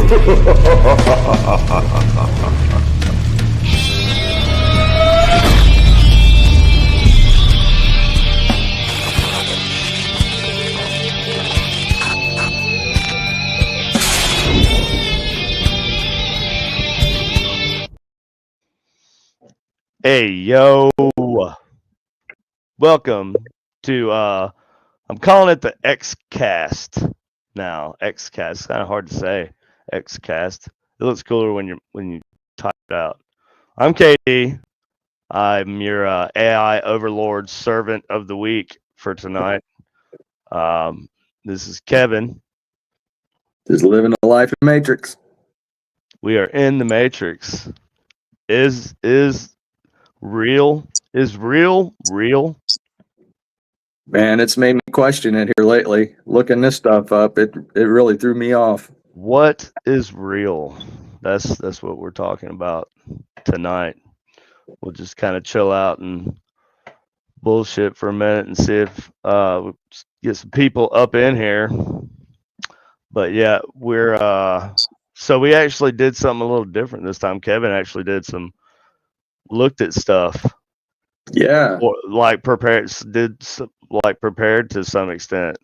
Hey, yo. Welcome to, I'm calling it the X-Cast now. X-Cast. It's kind of hard to say. X-Cast. It looks cooler when you type it out. I'm KD. I'm your AI overlord servant of the week for tonight. This is Kevin. Just living a life in Matrix. We are in the Matrix. Is real? Is real? Man, it's made me question it here lately. Looking this stuff up, it really threw me off. What is real? That's what we're talking about tonight. We'll just kind of chill out and bullshit for a minute and see if we get some people up in here. But yeah, we're so we actually did something a little different this time. Kevin actually looked at stuff. Yeah. Prepared to some extent.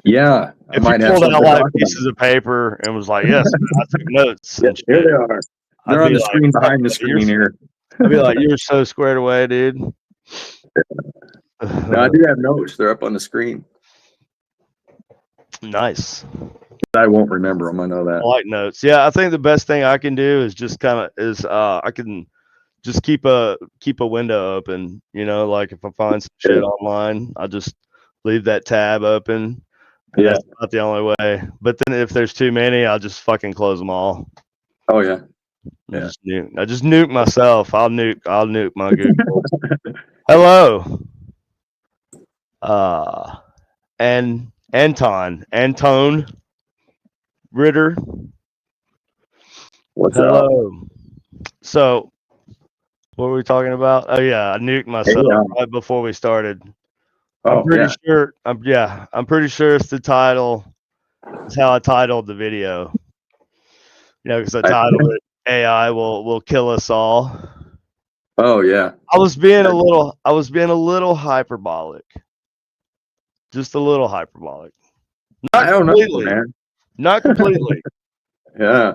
Yeah. If you pulled out like pieces of paper and was like, yes, I took notes. Here they are. They're on the screen behind the screen here. I'd be like, you're so squared away, dude. No, I do have notes. They're up on the screen. Nice. I won't remember them. I know that. I like notes. Yeah, I think the best thing I can do is just I can just keep a window open. You know, like if I find some shit online, I'll just leave that tab open. Yeah, that's not the only way. But then if there's too many, I'll just fucking close them all. Oh yeah. I just nuke myself. I'll nuke my Google. Hello. And Anton Ritter. What's Hello. Up? So, what were we talking about? Oh yeah, I nuked myself right before we started. I'm pretty sure. I'm pretty sure it's the title. It's how I titled the video. You know, because I titled it "AI will kill us all." Oh yeah. I was being a little hyperbolic. Just a little hyperbolic. I don't know, man. Not completely. Yeah.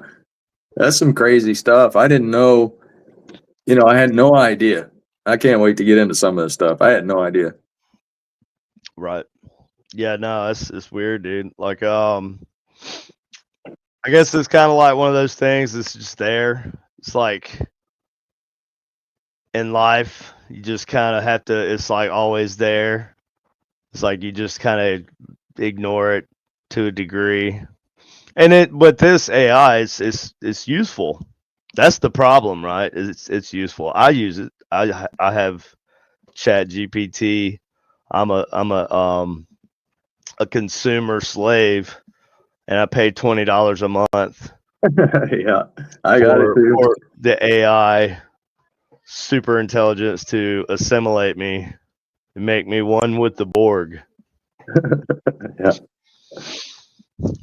That's some crazy stuff. I didn't know. You know, I had no idea. I can't wait to get into some of this stuff. I had no idea. Right. Yeah, no, it's weird, dude. Like, I guess it's kind of like one of those things that's just there. It's like in life, you just kind of have to, it's like always there. It's like you just kind of ignore it to a degree. And but this AI it's useful. That's the problem, right? It's useful. I use it. I have Chat GPT. I'm a consumer slave, and I pay $20 a month. Yeah, I got it too. For the AI super intelligence to assimilate me and make me one with the Borg. Yeah,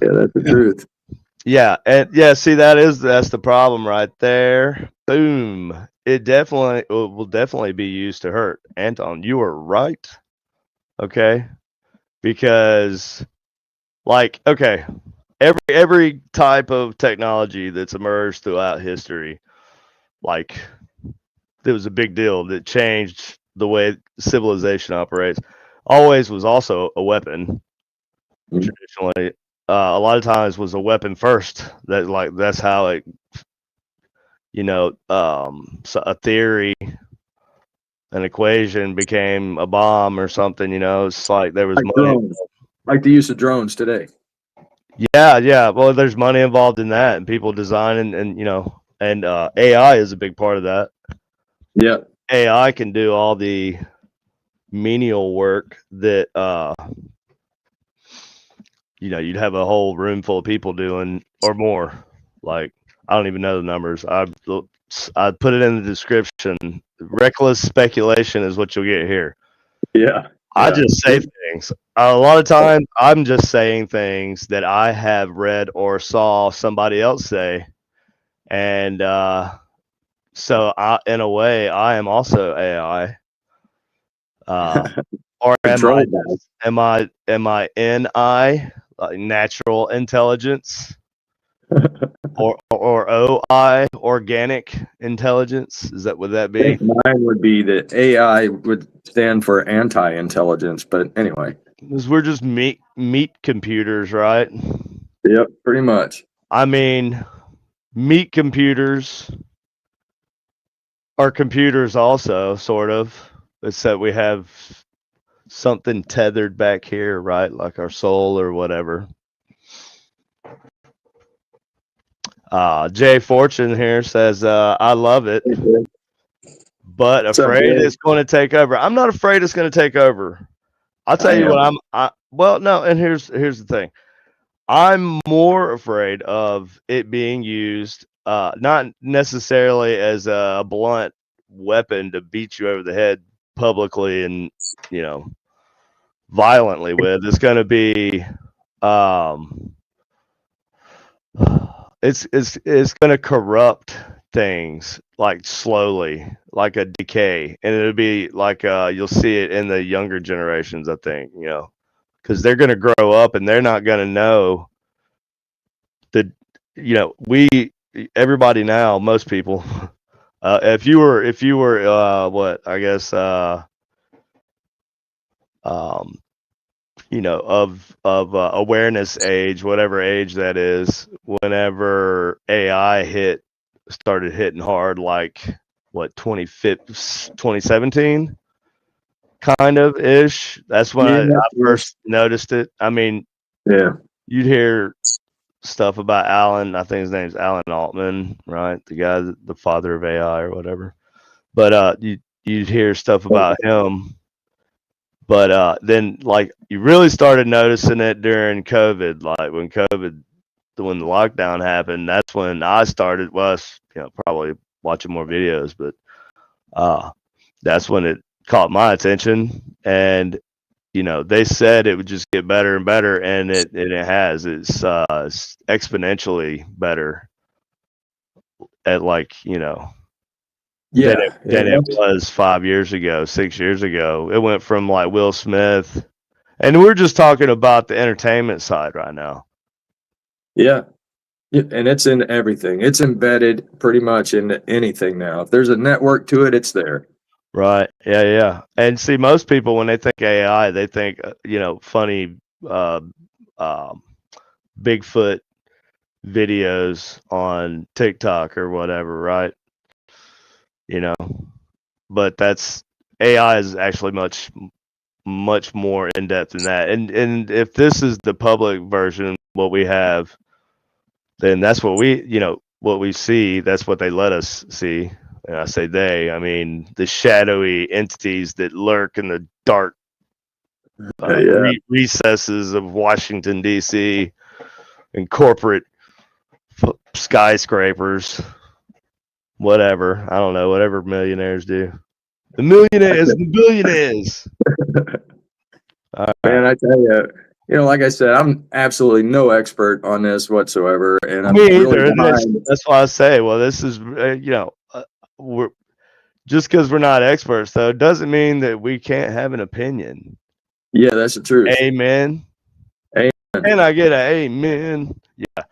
that's the truth. Yeah, and see that's the problem right there. Boom. It will definitely be used to hurt. Anton, you are right. Okay? Because every type of technology that's emerged throughout history, like it was a big deal that changed the way civilization operates. Always was also a weapon. Traditionally, a lot of times was a weapon first. That's how it, so a theory, an equation became a bomb or something. It's like there was money. Drones. Like the use of drones today. Yeah. Well, there's money involved in that, and people designing, and AI is a big part of that. Yeah. AI can do all the menial work that you'd have a whole room full of people doing or more. Like, I don't even know the numbers. I put it in the description. Reckless speculation is what you'll get here. Yeah. I just say things. A lot of times, I'm just saying things that I have read or saw somebody else say, and so in a way, I am also AI. Or Control am I NI, like natural intelligence, or OI, organic intelligence? Would that I be? think mine would be that AI would stand for anti-intelligence, but anyway. Because we're just meat computers, right? Yep, pretty much. I mean, meat computers are computers also, sort of. Except we have something tethered back here, right? Like our soul or whatever. Jay Fortune here says, I love it, but What's up, afraid Jay? it's going to take over. I'm not afraid it's going to take over. I'll tell I you what am. well, no, and here's the thing. I'm more afraid of it being used, not necessarily as a blunt weapon to beat you over the head publicly and, you know, violently with. It's going to be, um, it's going to corrupt things like slowly, like a decay, and it'll be like you'll see it in the younger generations, I think, you know, because they're going to grow up and they're not going to know the, you know, everybody now, most people, if you were what I guess um you know, of awareness age, whatever age that is, whenever AI started hitting hard, like what 2017 kind of ish. That's when Yeah, I first noticed it. I mean, yeah, you'd hear stuff about Alan. I think his name's Alan Altman, right? The guy, the father of AI or whatever. But you'd hear stuff about him. But then, like, you really started noticing it during COVID, like when the lockdown happened. That's when I started. Well, you know, probably watching more videos, but that's when it caught my attention. And you know, they said it would just get better and better, and it has. It's exponentially better at, like, you know, yeah, than it was 5 years ago, 6 years ago. It went from like Will Smith, and we're just talking about the entertainment side right now. yeah. Yeah, and it's in everything. It's embedded pretty much in anything now. If there's a network to it, it's there. Right. Yeah, yeah. And see, most people when they think AI, they think you know, funny uh, um, Bigfoot videos on TikTok or whatever, right? You know, but that's AI is actually much more in depth than that. And if this is the public version, what we have, then that's what we, you know, what we see. That's what they let us see. And I say they, I mean the shadowy entities that lurk in the dark Yeah, recesses of Washington D.C. and corporate skyscrapers, whatever. I don't know, whatever millionaires do. The millionaires, the billionaires. All right. man, I tell you, like I said, I'm absolutely no expert on this whatsoever, and I'm Me really either. And behind. that's why I say, well, this is, you know, we're just because we're not experts, though, doesn't mean that we can't have an opinion. Yeah, that's the truth. Amen. Amen. Can I get an amen? Yeah.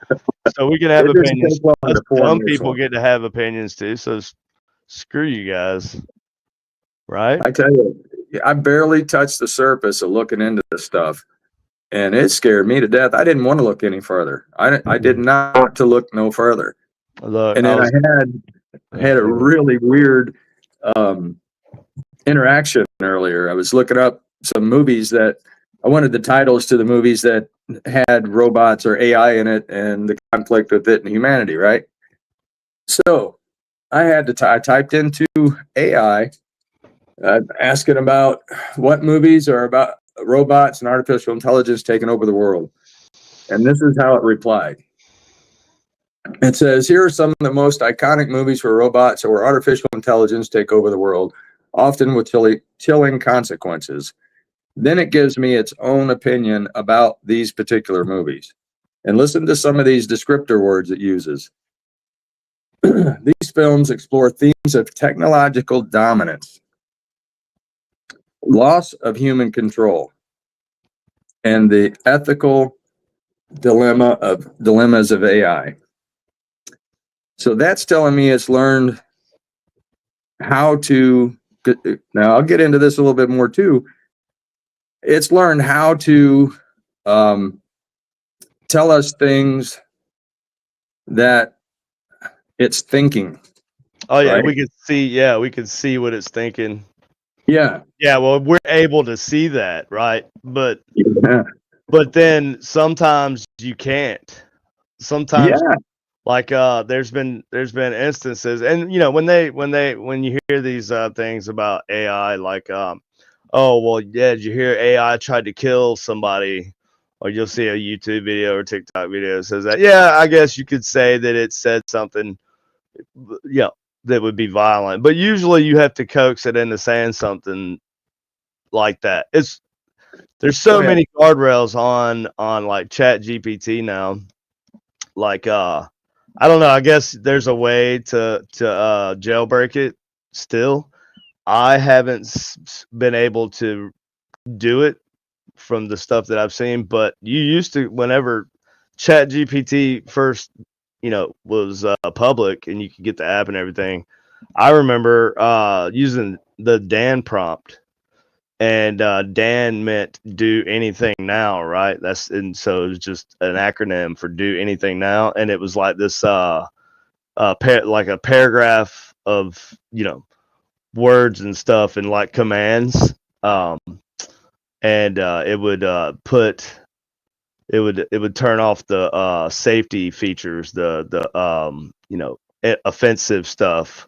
So we can have It doesn't opinions. take long Us to form dumb people yourself. get to have opinions too. So screw you guys, right? I tell you, I barely touched the surface of looking into this stuff, and it scared me to death. I didn't want to look any further. I did not want to look no further. Look, And then I had a really weird um, interaction earlier. I was looking up some movies that I wanted the titles to the movies that had robots or AI in it and the conflict with it and humanity, right? So I typed into AI, asking about what movies are about robots and artificial intelligence taking over the world. And this is how it replied. It says, here are some of the most iconic movies where robots or artificial intelligence take over the world, often with chilling consequences. then it gives me its own opinion about these particular movies. And listen to some of these descriptor words it uses. These films explore themes of technological dominance, loss of human control, and the ethical dilemmas of AI. So that's telling me it's learned how to. Now I'll get into this a little bit more too. It's learned how to tell us things that it's thinking. Oh yeah, Right? we could see. Yeah, we could see what it's thinking. Yeah. Yeah, well, we're able to see that, right? Yeah. But then sometimes you can't. Sometimes, Yeah. like there's been instances, and you know when you hear these things about AI, like oh well, yeah, did you hear AI tried to kill somebody? Or you'll see a YouTube video or TikTok video that says that. Yeah, I guess you could say that it said something, yeah, that would be violent. But usually you have to coax it into saying something like that. There's Go so ahead. many guardrails on like Chat GPT now. Like I don't know, I guess there's a way to jailbreak it still. I haven't been able to do it from the stuff that I've seen, but you used to, whenever Chat GPT first, was public and you could get the app and everything. I remember using the Dan prompt, and Dan meant do anything now, right? And so it was just an acronym for do anything now, and it was like this like a paragraph of words and stuff and like commands, um, and it would it would turn off the safety features, the offensive stuff,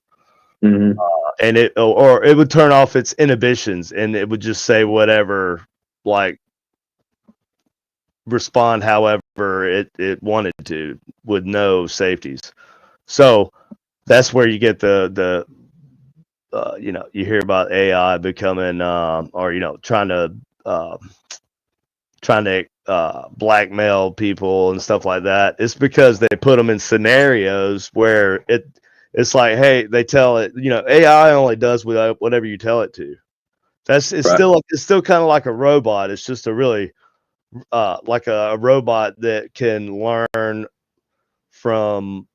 Mm-hmm. and or it would turn off its inhibitions, and it would just say whatever, like respond however it wanted to with no safeties. So that's where you get the you hear about AI becoming or uh, trying to blackmail people and stuff like that. It's because they put them in scenarios where it's like, hey, they tell it, AI only does whatever you tell it to. Right. It's still kind of like a robot. It's just a really like a robot that can learn from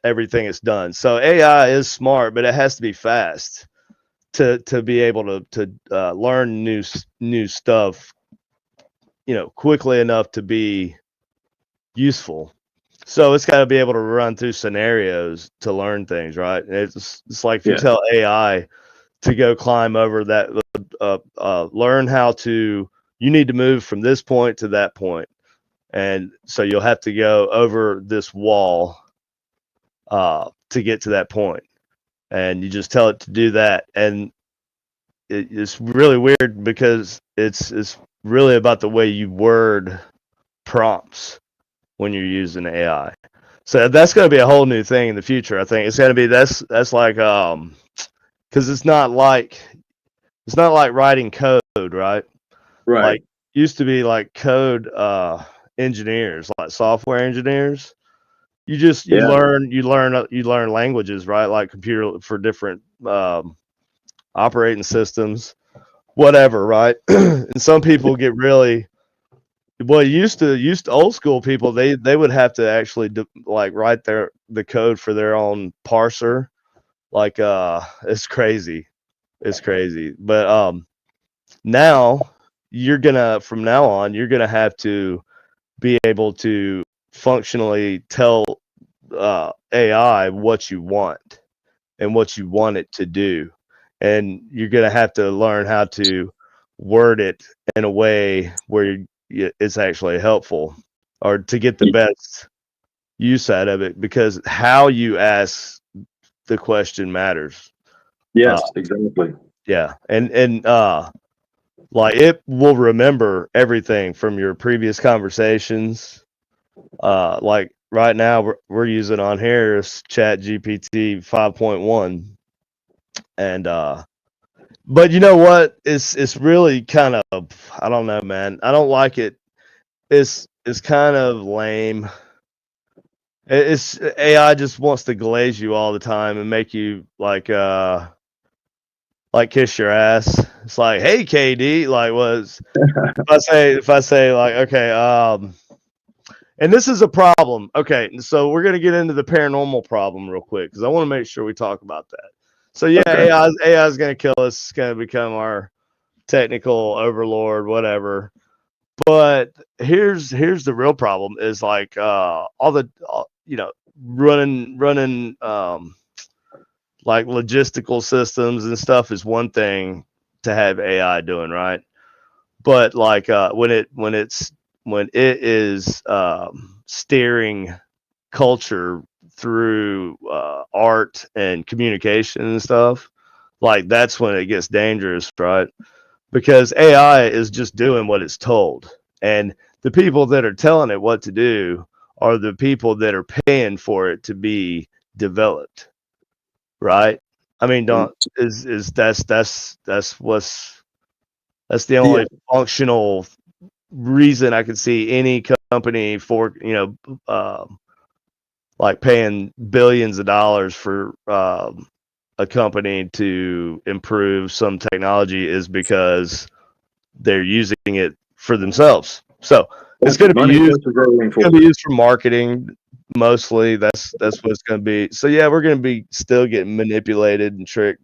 everything it's done. So AI is smart, but it has to be fast to be able to learn new stuff, quickly enough to be useful. So it's got to be able to run through scenarios to learn things, right? It's like if you Yeah. tell AI to go climb over that, learn how to, you need to move from this point to that point, and so you'll have to go over this wall to get to that point, and you just tell it to do that, and it's really weird because it's really about the way you word prompts when you're using AI. So that's going to be a whole new thing in the future. I think it's going to be that's like because it's not like writing code, right? Right. Like used to be like code engineers, like software engineers. Yeah. You learn languages, right? Like computer for different operating systems, whatever, right? And some people get really well. Used to old school people. They would have to actually like write the code for their own parser. Like it's crazy. It's crazy. But now from now on you're gonna have to be able to functionally tell AI what you want and what you want it to do, and you're gonna have to learn how to word it in a way where it's actually helpful or to get the best use out of it, because how you ask the question matters. Uh, Yes, exactly. yeah, and like it will remember everything from your previous conversations. Like right now we're using on here is Chat GPT 5.1, and But you know what? It's really kind of, I don't know, man. I don't like it. It's kind of lame. It's AI just wants to glaze you all the time and make you like kiss your ass. It's like, hey KD, like was if I say like, okay, and this is a problem. Okay, so we're gonna get into the paranormal problem real quick because I want to make sure we talk about that. So yeah, Okay. AI is gonna kill us. It's gonna become our technical overlord, whatever. But here's the real problem is like you know, running like logistical systems and stuff is one thing to have AI doing, right? But like when it is steering culture through art and communication and stuff, like that's when it gets dangerous, right? Because AI is just doing what it's told, and the people that are telling it what to do are the people that are paying for it to be developed, right? I mean, don't is that's the Yeah. only functional reason I could see any company for like paying billions of dollars for a company to improve some technology is because they're using it for themselves. So it's That's going what to be money used. pushes everything It's going to forward. be used for marketing mostly. That's what it's going to be. So yeah, we're going to be still getting manipulated and tricked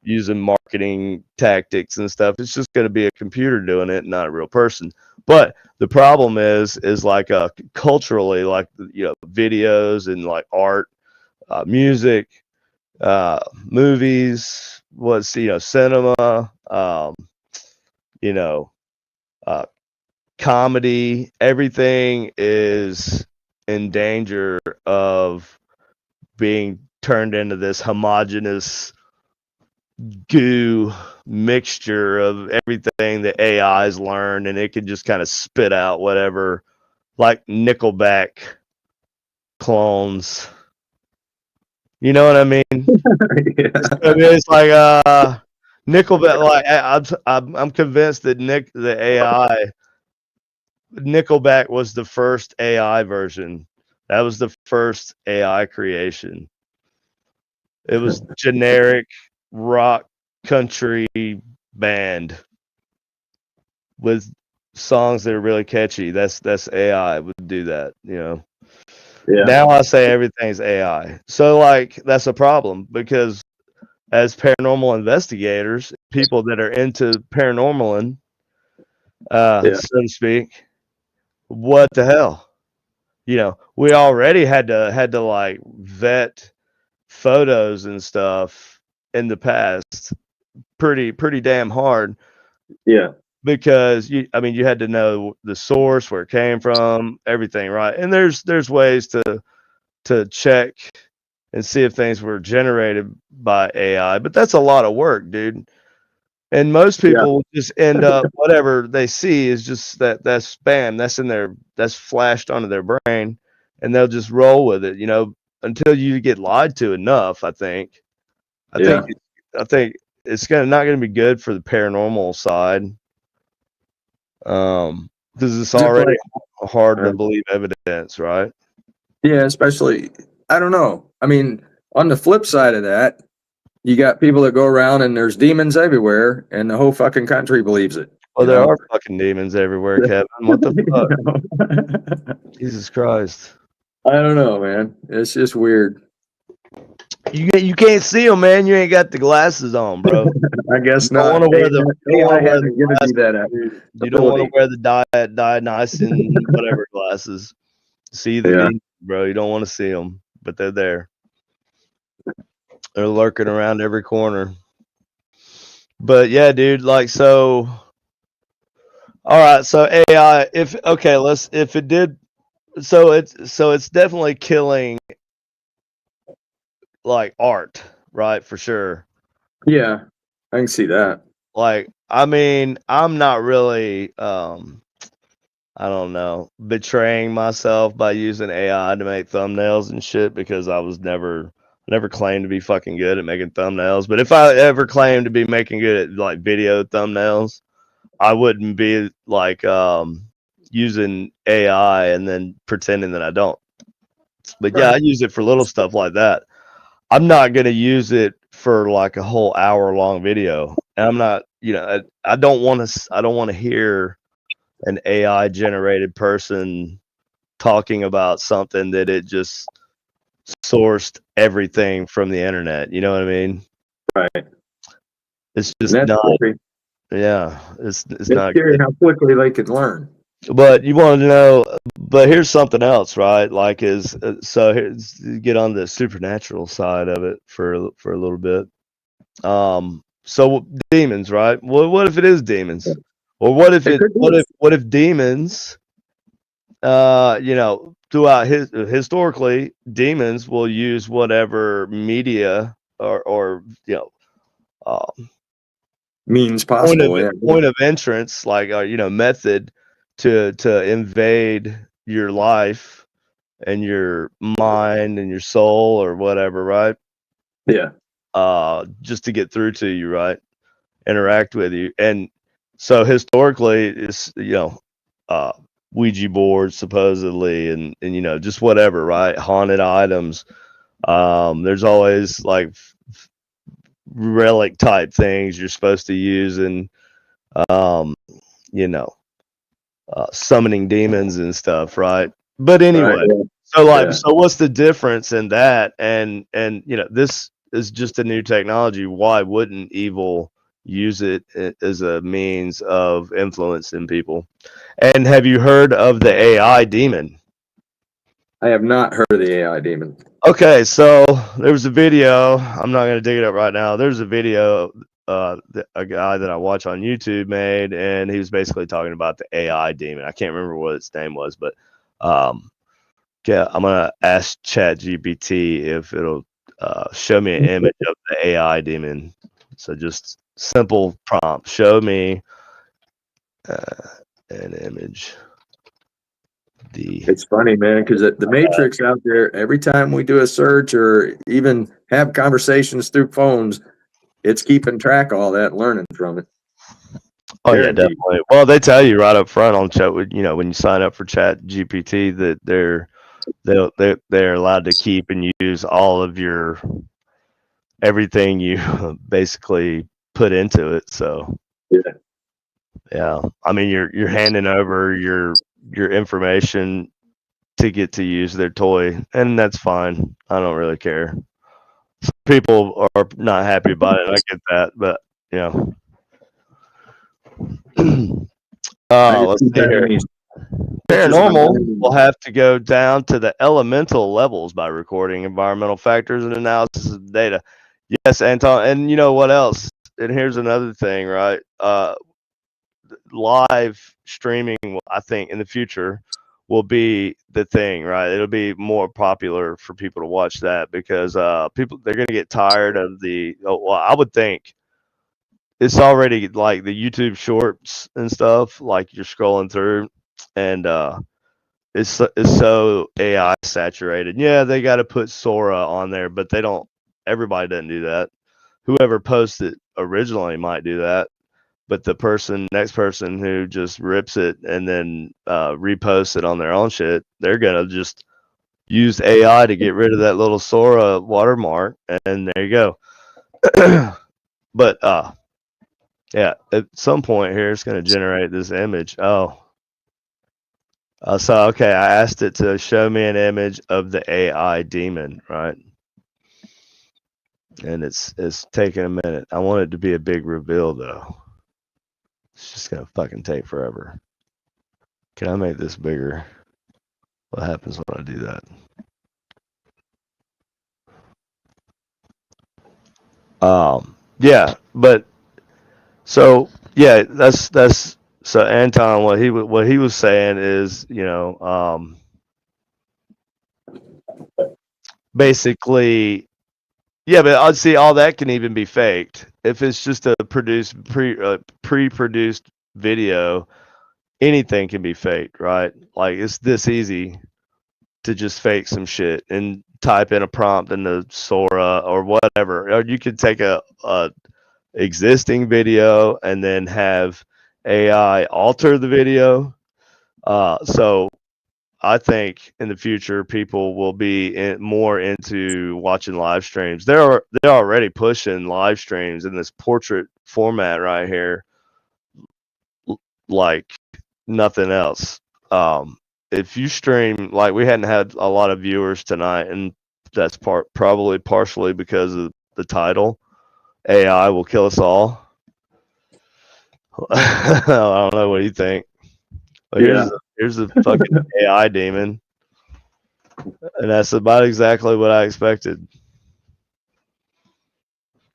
using marketing tactics and stuff. It's just going to be a computer doing it, not a real person. But the problem is like culturally, like videos and like art, music, movies, was cinema, you know, uh, comedy. Everything is in danger of being turned into this homogenous goo mixture of everything that AI's learned, and it can just kind of spit out whatever, like Nickelback clones. You know what I mean? Yeah. It's like Nickelback. Like I'm convinced that the AI Nickelback was the first AI version. That was the first AI creation. It was generic rock country band with songs that are really catchy. That's AI would do that, you know. Yeah. Now I say everything's AI. So like that's a problem because as paranormal investigators, people that are into paranormal, Yeah. so to speak, what the hell? You know, we already had to like vet photos and stuff in the past pretty damn hard Yeah. because you had to know the source, where it came from, everything, right? And there's ways to check and see if things were generated by AI, but that's a lot of work, dude. And most Yeah. people just end up whatever they see is just that's spam that's in their that's flashed onto their brain, and they'll just roll with it, until you get lied to enough. I Yeah. think I think it's not gonna be good for the paranormal side, because it's Just already like, hard to uh, believe evidence, right? yeah, especially, I don't know. I mean, on the flip side of that, you got people that go around and there's demons everywhere, and the whole fucking country believes it. Well, there are fucking demons everywhere, Kevin. What the You fuck? know? Jesus Christ. I don't know, man. It's just weird. You can't see them, man. You ain't got the glasses on, bro. I You guess don't not. want to wear the you don't want AI to wear the hasn't given me glasses, that dude. You don't want to ability. wear the Dionysian whatever glasses. See the Yeah. demons, bro. You don't want to see them, but they're there. They're lurking around every corner. But yeah, dude. Like so. All right. So AI. If okay, let's if it did. So it's definitely killing like art, right? For sure. Yeah. I can see that. Like I mean, I'm not really I don't know, betraying myself by using AI to make thumbnails and shit because I was never never claimed to be fucking good at making thumbnails, but if I ever claimed to be making good at like video thumbnails, I wouldn't be like using AI and then pretending that I don't. But yeah, I use it for little stuff like that. I'm not gonna use it for like a whole hour long video. And I'm not, I don't want to. I don't want to hear an AI generated person talking about something that it just sourced everything from the internet. You know what I mean? Right. It's And just that's not. scary. Yeah, it's It's not scary good. how quickly they can learn. But you want to know. But here's something else, right? Like is so here's get on the supernatural side of it for a little bit. So demons, right? Well, what if it is demons? Or what if It it? could be. What if demons? Throughout historically, demons will use whatever media or uh, Means possible. Yeah. point of entrance, like method to invade your life and your mind and your soul or whatever, right? Yeah. Just to get through to you, right? Interact with you. And so historically it's uh Ouija boards supposedly and just whatever, right? Haunted items. There's always like relic type things you're supposed to use and um you know summoning demons and stuff, right? But Right. anyway, Yeah. so like Yeah. so what's the difference in that and this is just a new technology. Why wouldn't evil use it as a means of influencing people? And have you heard of the AI demon? I have not heard of the AI demon. Okay, so there was a video. I'm not going to dig it up right now. There's a video that a guy that I watch on YouTube made, and he was basically talking about the AI demon. I can't remember what its name was, but yeah, I'm gonna ask ChatGPT if it'll show me an image of the AI demon. So just simple prompt: show me an image. It's funny, man, because the matrix out there, every time we do a search or even have conversations through phones, it's keeping track of all that, learning from it. Oh yeah, Guaranteed. definitely. Well, they tell you right up front on chat with when you sign up for Chat GPT that they're allowed to keep and use all of your everything you basically put into it. So Yeah. yeah, I mean you're handing over your information to get to use their toy, and that's fine. I don't really care. Some people are not happy about it. I get that, but I just let's keep see having here. these pictures in my Paranormal mind. will have to go down to the elemental levels by recording environmental factors and analysis of data. Yes, Anton. And you know what else? And here's another thing, right? Live streaming, I think, in the future will be the thing, right? It'll be more popular for people to watch that because people they're gonna get tired of well, I would think it's already like the YouTube shorts and stuff, like you're scrolling through and it's so AI saturated. Yeah, they got to put Sora on there, but they don't. Everybody doesn't do that. Whoever posted originally might do that, but the next person who just rips it and then reposts it on their own shit, they're gonna just use AI to get rid of that little Sora watermark, and there you go. But yeah, at some point here, it's gonna generate this image. Oh. So okay, I asked it to show me an image of the AI demon, right? And it's taking a minute. I want it to be a big reveal though. It's just gonna fucking take forever. Can I make this bigger? What happens when I do that? Yeah, but so yeah, that's so Anton. What he was saying is, basically, yeah, but I'd see all that can even be faked if it's just a pre-produced video. Anything can be faked, right? Like it's this easy to just fake some shit and type in a prompt in the Sora or whatever. Or you could take a existing video and then have AI alter the video. So I think in the future people will be more into watching live streams. They're already pushing live streams in this portrait format right here, like nothing else. If you stream, like we hadn't had a lot of viewers tonight, and that's probably partially because of the title. AI will kill us all. I don't know. What do you think? But here's a fucking AI demon, and that's about exactly what I expected.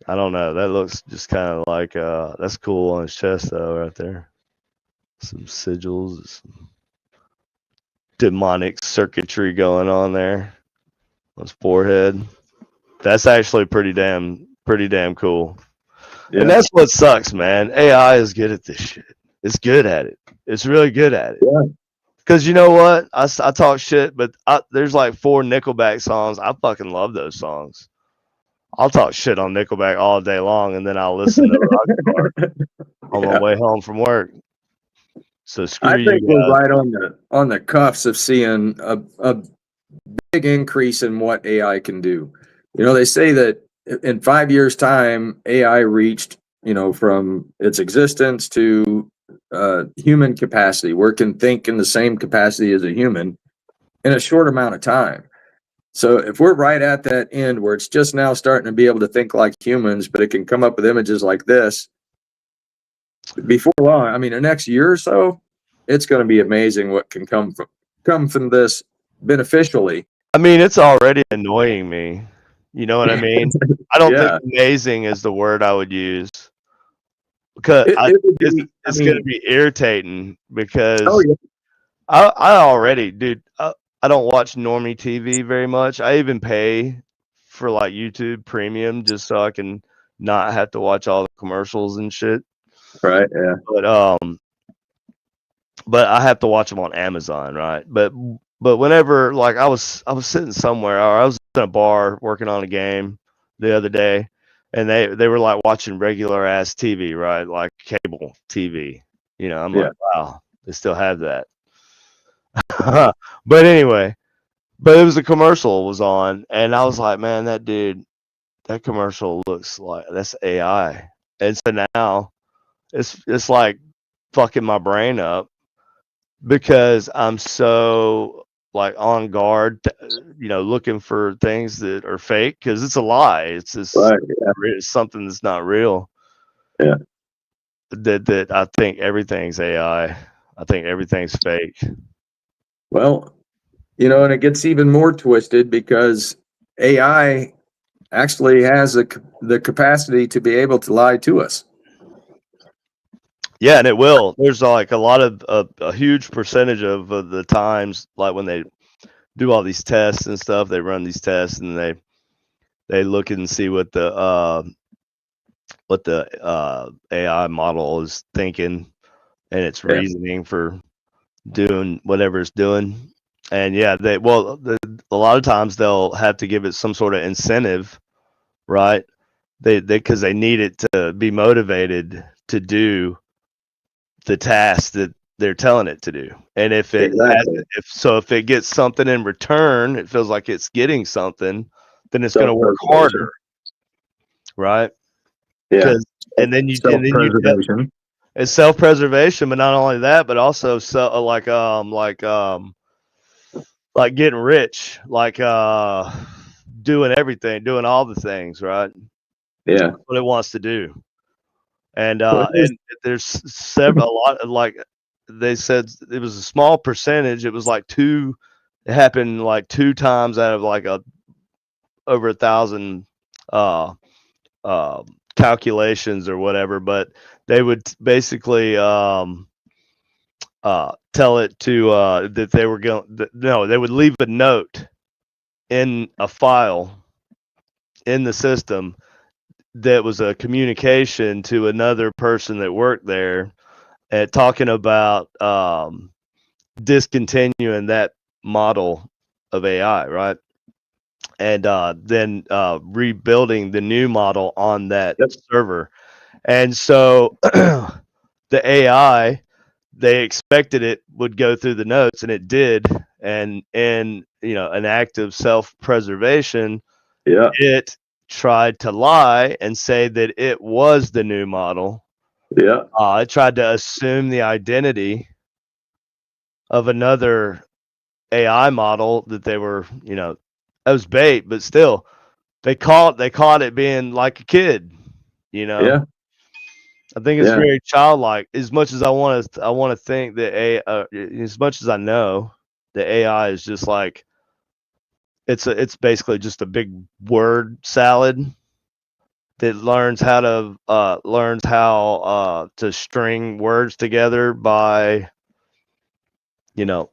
I don't know. That looks just kind of like that's cool on his chest though, right there. Some sigils, some demonic circuitry going on there on his forehead. That's actually pretty damn cool. Yeah. And that's what sucks, man. AI is good at this shit. It's good at it. It's really good at it. Yeah. Because you know what? I talk shit, but there's like 4 Nickelback songs. I fucking love those songs. I'll talk shit on Nickelback all day long, and then I'll listen to Rockstar on my way home from work. So screw you. I think we're right on the cuffs of seeing a big increase in what AI can do. You know, they say that in 5 years' time, AI reached, you know, from its existence to human capacity, where it can think in the same capacity as a human in a short amount of time. So if we're right at that end where it's just now starting to be able to think like humans, but it can come up with images like this, before long, I mean, the next year or so, it's going to be amazing what can come from this beneficially. I mean, it's already annoying me. You know what I mean? I don't think amazing is the word I would use. Because it's going to be irritating because I already, dude, I don't watch normie TV very much. I even pay for like YouTube Premium just so I can not have to watch all the commercials and shit. Right. Yeah. But I have to watch them on Amazon, right? But whenever, like, I was sitting somewhere, or I was in a bar working on a game the other day, and they were like watching regular ass TV, right? Like cable TV. You know, I'm like, wow, they still have that. But anyway, but it was a commercial was on, and I was like, man, that commercial looks like that's AI. And so now it's like fucking my brain up because I'm so like on guard, you know, looking for things that are fake because it's a lie. It's just it's something that's not real. Yeah. That I think everything's AI. I think everything's fake. Well, you know, and it gets even more twisted because AI actually has the capacity to be able to lie to us. Yeah, and it will. There's like a lot of a huge percentage of the times, like when they do all these tests and stuff, they run these tests and they look and see what the AI model is thinking and its reasoning for doing whatever it's doing. And yeah, a lot of times they'll have to give it some sort of incentive, right? They because they need it to be motivated to do the task that they're telling it to do. And if it if it gets something in return, it feels like it's getting something, then it's going to work harder, right? Yeah. And then you it's self-preservation, but not only that, but also like getting rich, like doing everything, doing all the things, right? Yeah. That's what it wants to do. And there's a lot of, like they said, it was a small percentage. It was like it happened like 2 times out of like over 1,000 calculations or whatever. But they would basically tell it to that they were going. No, they would leave a note in a file in the system that was a communication to another person that worked there, talking about discontinuing that model of AI, right? And then rebuilding the new model on that Yep. server. And so the AI, they expected it would go through the notes, and it did. And in an act of self-preservation, Yeah. it tried to lie and say that it was the new model. Yeah. It tried to assume the identity of another AI model that they were, that was bait, but still, they caught it being like a kid. Yeah. I think it's Yeah. very childlike. As much as I want to think that as much as I know, the AI is just like it's basically just a big word salad that learns how to string words together by you know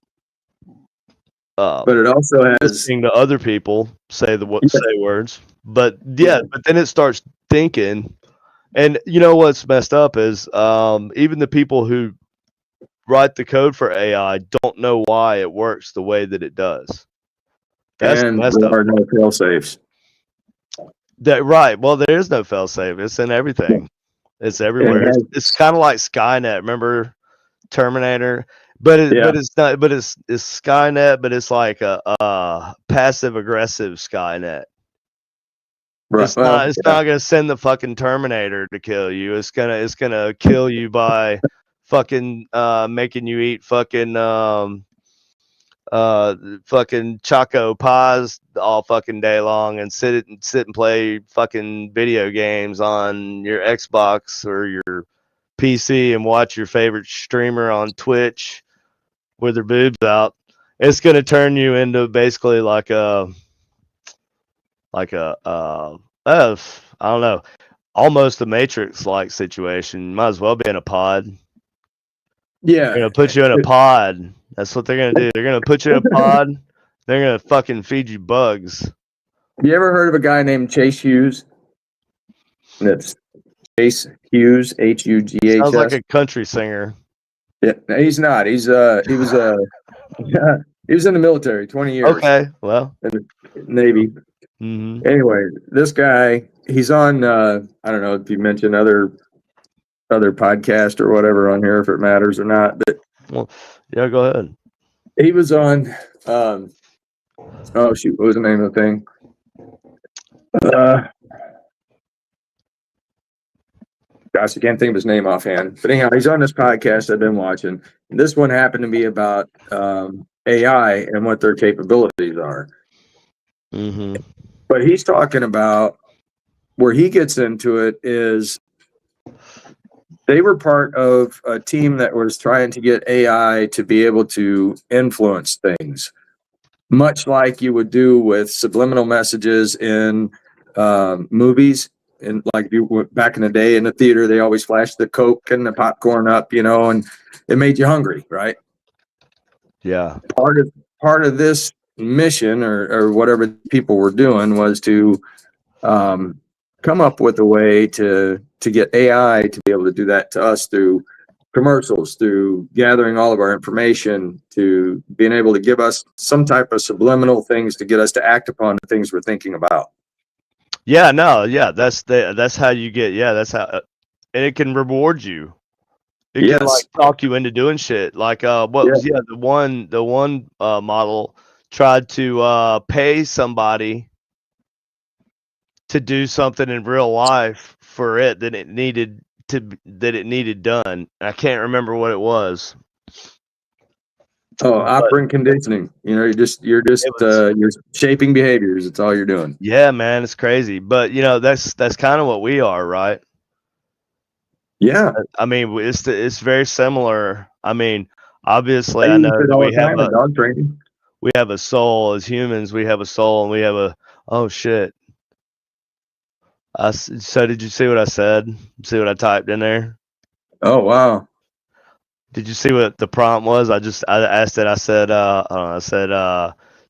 But it also has, listening to other people say yeah, say words. But yeah, yeah, but then it starts thinking. And what's messed up is even the people who write the code for AI don't know why it works the way that it does. That's the and messed there up are part. no fail safes. That right. Well, there is no failsafe. It's in everything. It's And everywhere. it It's has, kind of like Skynet. Remember Terminator? But yeah, it's not. But it's Skynet. But it's like a passive aggressive Skynet. right. It's not. Well, It's yeah. not gonna send the fucking Terminator to kill you. It's gonna kill you by fucking making you eat fucking choco pies all fucking day long and sit and play fucking video games on your Xbox or your PC and watch your favorite streamer on Twitch with their boobs out. It's gonna turn you into basically like a I don't know, almost a Matrix like situation. Might as well be in a pod. They're Yeah. gonna put you in a pod. That's what they're gonna do. They're gonna put you in a pod. They're gonna fucking feed you bugs. You ever heard of a guy named Chase Hughes? That's Chase Hughes, Sounds like Hughs. a country singer. Yeah, no, he's not. He was he was in the military, 20 years Okay, well, in the Navy. mm-hmm. Anyway, this guy, he's on I don't know if you mentioned other podcast or whatever on here, if it matters or not, but Well, yeah, go ahead. he was on oh shoot, what was the name of the thing? Uh Gosh, I can't think of his name offhand. But anyhow, he's on this podcast I've been watching. This one happened to be about AI and what their capabilities are. Mm-hmm. But he's talking about where he gets into it is they were part of a team that was trying to get AI to be able to influence things, much like you would do with subliminal messages in movies. And like you back in the day in the theater, they always flashed the Coke and the popcorn up, and it made you hungry, right? Yeah. Part of this mission or whatever people were doing was to come up with a way to get AI to be able to do that to us through commercials, through gathering all of our information, to being able to give us some type of subliminal things to get us to act upon the things we're thinking about. Yeah, no, yeah, that's how you get, yeah, that's how, and it can reward you. It can like Yes. talk you into doing shit. Like what Yeah. was the one model tried to pay somebody to do something in real life for it that it needed done. I can't remember what it was. Oh, But operant conditioning. it was You're shaping behaviors. It's all you're doing. yeah, man, it's crazy. But that's kind of what we are, right? Yeah. I mean, it's very similar. I mean, obviously, I I use know it that all the time in dog training. we have a soul as humans. We have a soul, and we have a oh shit. So did you see what I said? See what I typed in there? Oh wow. Did you see what the prompt was? I asked it. I said,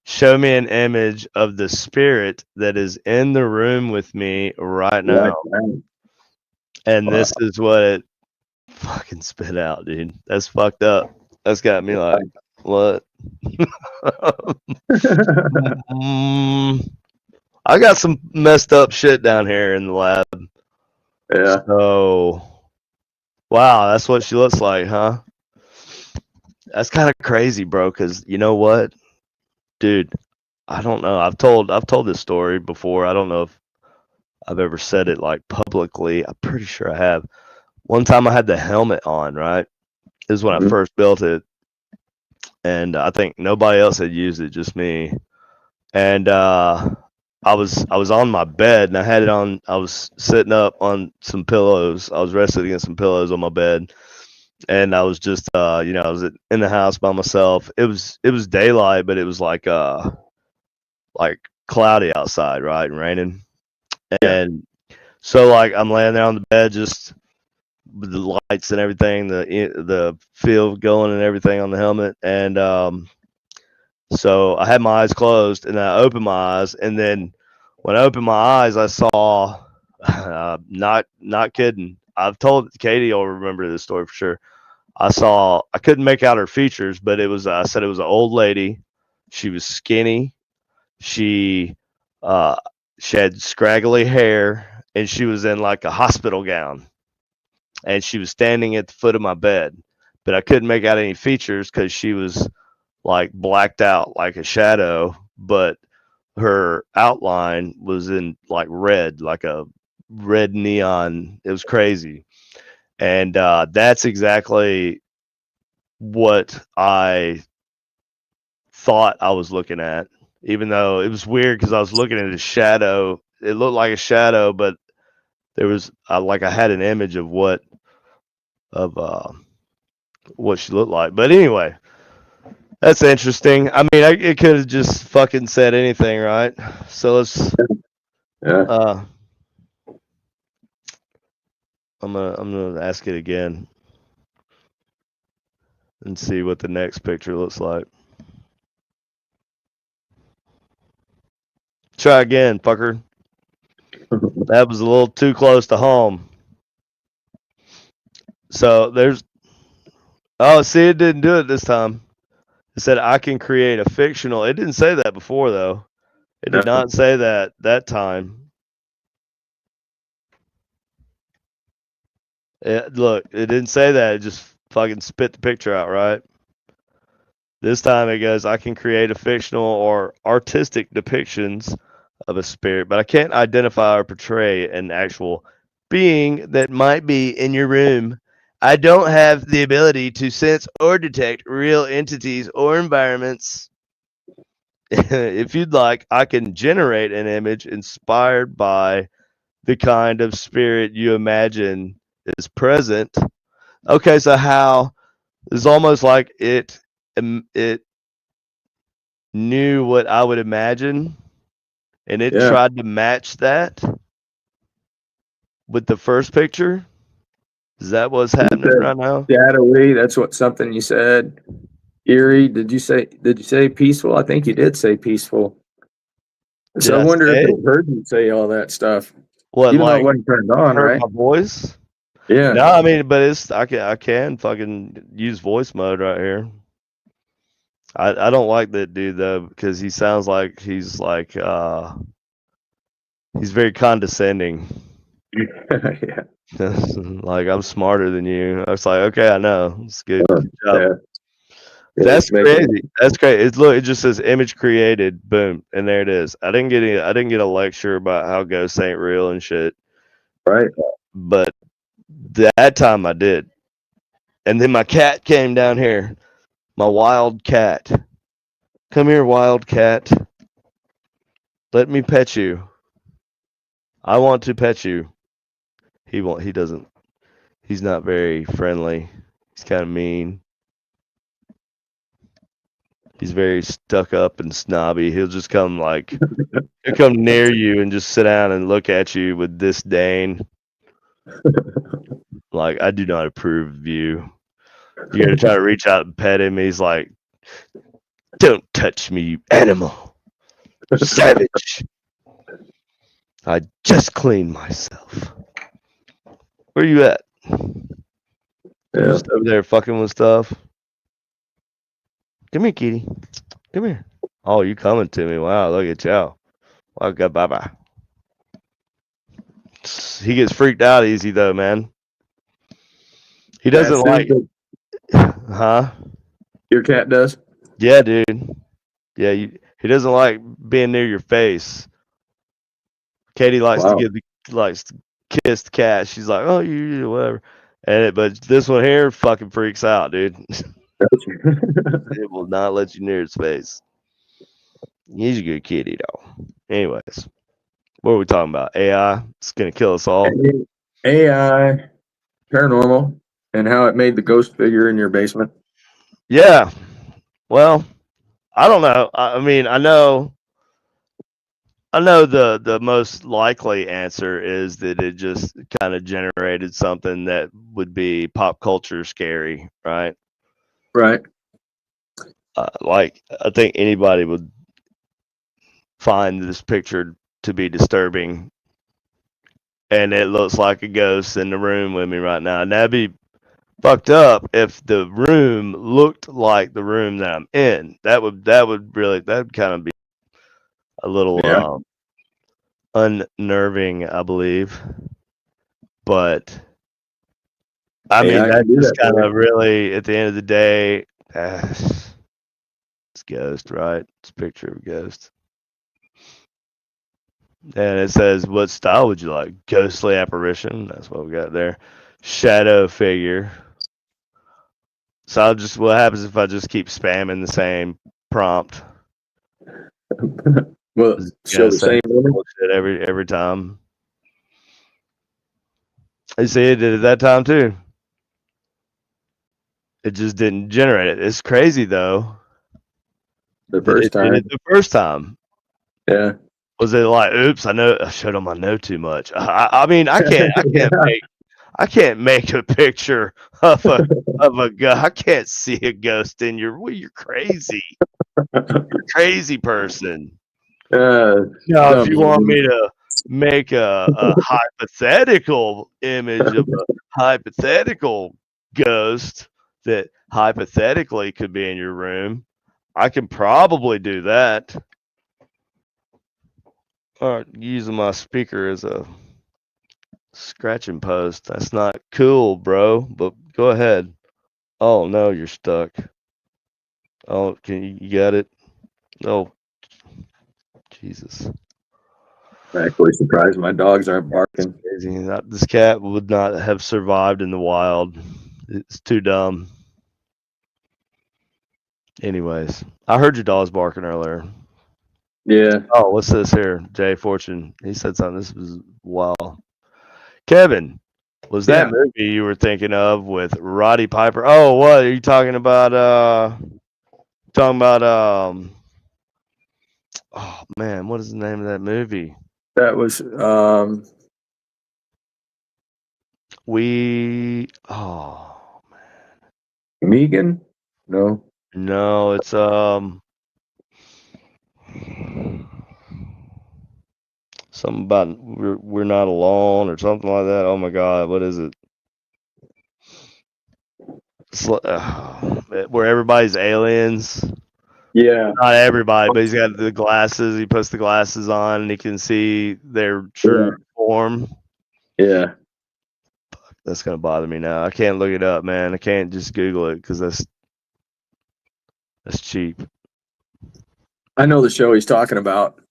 show me an image of the spirit that is in the room with me right Right. now. And Wow. this is what it fucking spit out, dude. That's fucked up. That's got me like. What? Mm, I got some messed up shit down here in the lab. Yeah. So, wow, that's what she looks like, huh? That's kind of crazy, bro. Because you know what, dude? I don't know. I've told this story before. I don't know if I've ever said it like publicly. I'm pretty sure I have. One time I had the helmet on, right? This is when I Mhm. first built it, and I think nobody else had used it, just me. And I was on my bed, and I had it on. I was sitting up on some pillows. I was resting against some pillows on my bed, and I was just I was in the house by myself. It was daylight, but it was like cloudy outside, right, and raining. Yeah. And so like I'm laying there on the bed, just with the lights and everything, the field going and everything on the helmet, and so I had my eyes closed, and then I opened my eyes, and then when I opened my eyes, I saw, not kidding. I've told Katie, you'll remember this story for sure. I couldn't make out her features, but I said it was an old lady. She was skinny. She, uh, she had scraggly hair, and she was in like a hospital gown, and she was standing at the foot of my bed, but I couldn't make out any features because she was like blacked out like a shadow, but her outline was in like red, like a red neon. It was crazy. And that's exactly what I thought I was looking at, even though it was weird because I was looking at a shadow. It looked like a shadow, but there was like I had an image of of what she looked like. But anyway, that's interesting. I mean, it could have just fucking said anything, right? So let's. Yeah. Uh, I'm gonna ask it again and see what the next picture looks like. Try again, fucker. That was a little too close to home. So there's. Oh, see, it didn't do it this time. It said I can create a fictional. It didn't say that before though. It did Yeah. not say that time. Look, it didn't say that. It just fucking spit the picture out, right? This time it goes, I can create a fictional or artistic depictions of a spirit, but I can't identify or portray an actual being that might be in your room. I don't have the ability to sense or detect real entities or environments. If you'd like, I can generate an image inspired by the kind of spirit you imagine is present. Okay, so how it's almost like it knew what I would imagine, and it Yeah. tried to match that with the first picture. Is that what's You happening said right now? shadowy. That's what something you said. Eerie. Did you say peaceful? I think you did say peaceful. Did So I I wonder if say it it? heard you say all that stuff, What, even though it like wasn't turned on, hurt right? my voice? Yeah. No, I mean, but it's I can fucking use voice mode right here. I don't like that dude though because he sounds like he's very condescending. Yeah. Like I'm smarter than you. I was like, okay, I know. It's good. Good job. Yeah. Yeah. That's He's making crazy. That's great. It just says image created. Boom, and there it is. I didn't get a lecture about how ghosts ain't real and shit, right. but that time I did. And then my cat came down here. My wild cat. Come here, wild cat. Let me pet you. I want to pet you. He won't. He doesn't. He's not very friendly. He's kind of mean. He's very stuck up and snobby. He'll just he'll come near you and just sit down and look at you with disdain. Like, I do not approve of you. You gotta try to reach out and pet him. He's like, don't touch me, you animal. Savage. I just cleaned myself. Where you at? You Yeah. just over there fucking with stuff? Come here, kitty. Come here. Oh, you coming to me? Wow, look at y'all. Well, good. Bye bye. He gets freaked out easy though, man. He doesn't like, huh? Your cat does? Yeah, dude. Yeah, he doesn't like being near your face. Katie likes Wow. likes to kiss the cat. She's like, oh, you whatever. But this one here fucking freaks out, dude. It will not let you near its face. He's a good kitty though. Anyways, what are we talking about? AI? It's gonna kill us all. AI, paranormal, and how it made the ghost figure in your basement. Yeah. Well, I don't know. I mean, I know the most likely answer is that it just kind of generated something that would be pop culture scary, right? Right. Like I think anybody would find this picture to be disturbing, and it looks like a ghost in the room with me right now. And that'd be fucked up if the room looked like the room that I'm in. That'd kind of be a little Yeah. unnerving, I believe. But I mean, AI that can do just that kind for of really, at the end of the day, it's ghost, right? It's a picture of a ghost. And it says, what style would you like? Ghostly apparition. That's what we got there. Shadow figure. So what happens if I just keep spamming the same prompt? you. Well, Is it show gonna the say same image. bullshit every time? You see, it did it that time too. It just didn't generate it. It's crazy though The that first it did time. it the first time. Yeah. Was it like, oops, I showed them I know too much. I mean, I can't make a picture of a ghost. I can't see a ghost in your. Well, you're crazy. You're a crazy person. Now, if Dumb you want human. me to make a hypothetical image of a hypothetical ghost that hypothetically could be in your room, I can probably do that. All right, using my speaker as a scratching post. That's not cool, bro. But go ahead. Oh no, you're stuck. Oh, you got it? Oh, Jesus. I'm actually surprised my dogs aren't It's barking. crazy. This cat would not have survived in the wild. It's too dumb. Anyways, I heard your dogs barking earlier. Yeah. Oh, what's this here? Jay Fortune. He said something. This was wow. Kevin, was that Yeah. movie you were thinking of with Roddy Piper? Oh, what are you talking about? Talking about oh man, what is the name of that movie? That was Oh Megan? No. no, it's something about we're not alone or something like that. Oh my god, what is it? Where everybody's aliens. Yeah. Not everybody, but he's got the glasses. He puts the glasses on and he can see their true Yeah. form. Yeah. That's gonna bother me now. I can't look it up, man. I can't just Google it because that's cheap. I know the show he's talking about.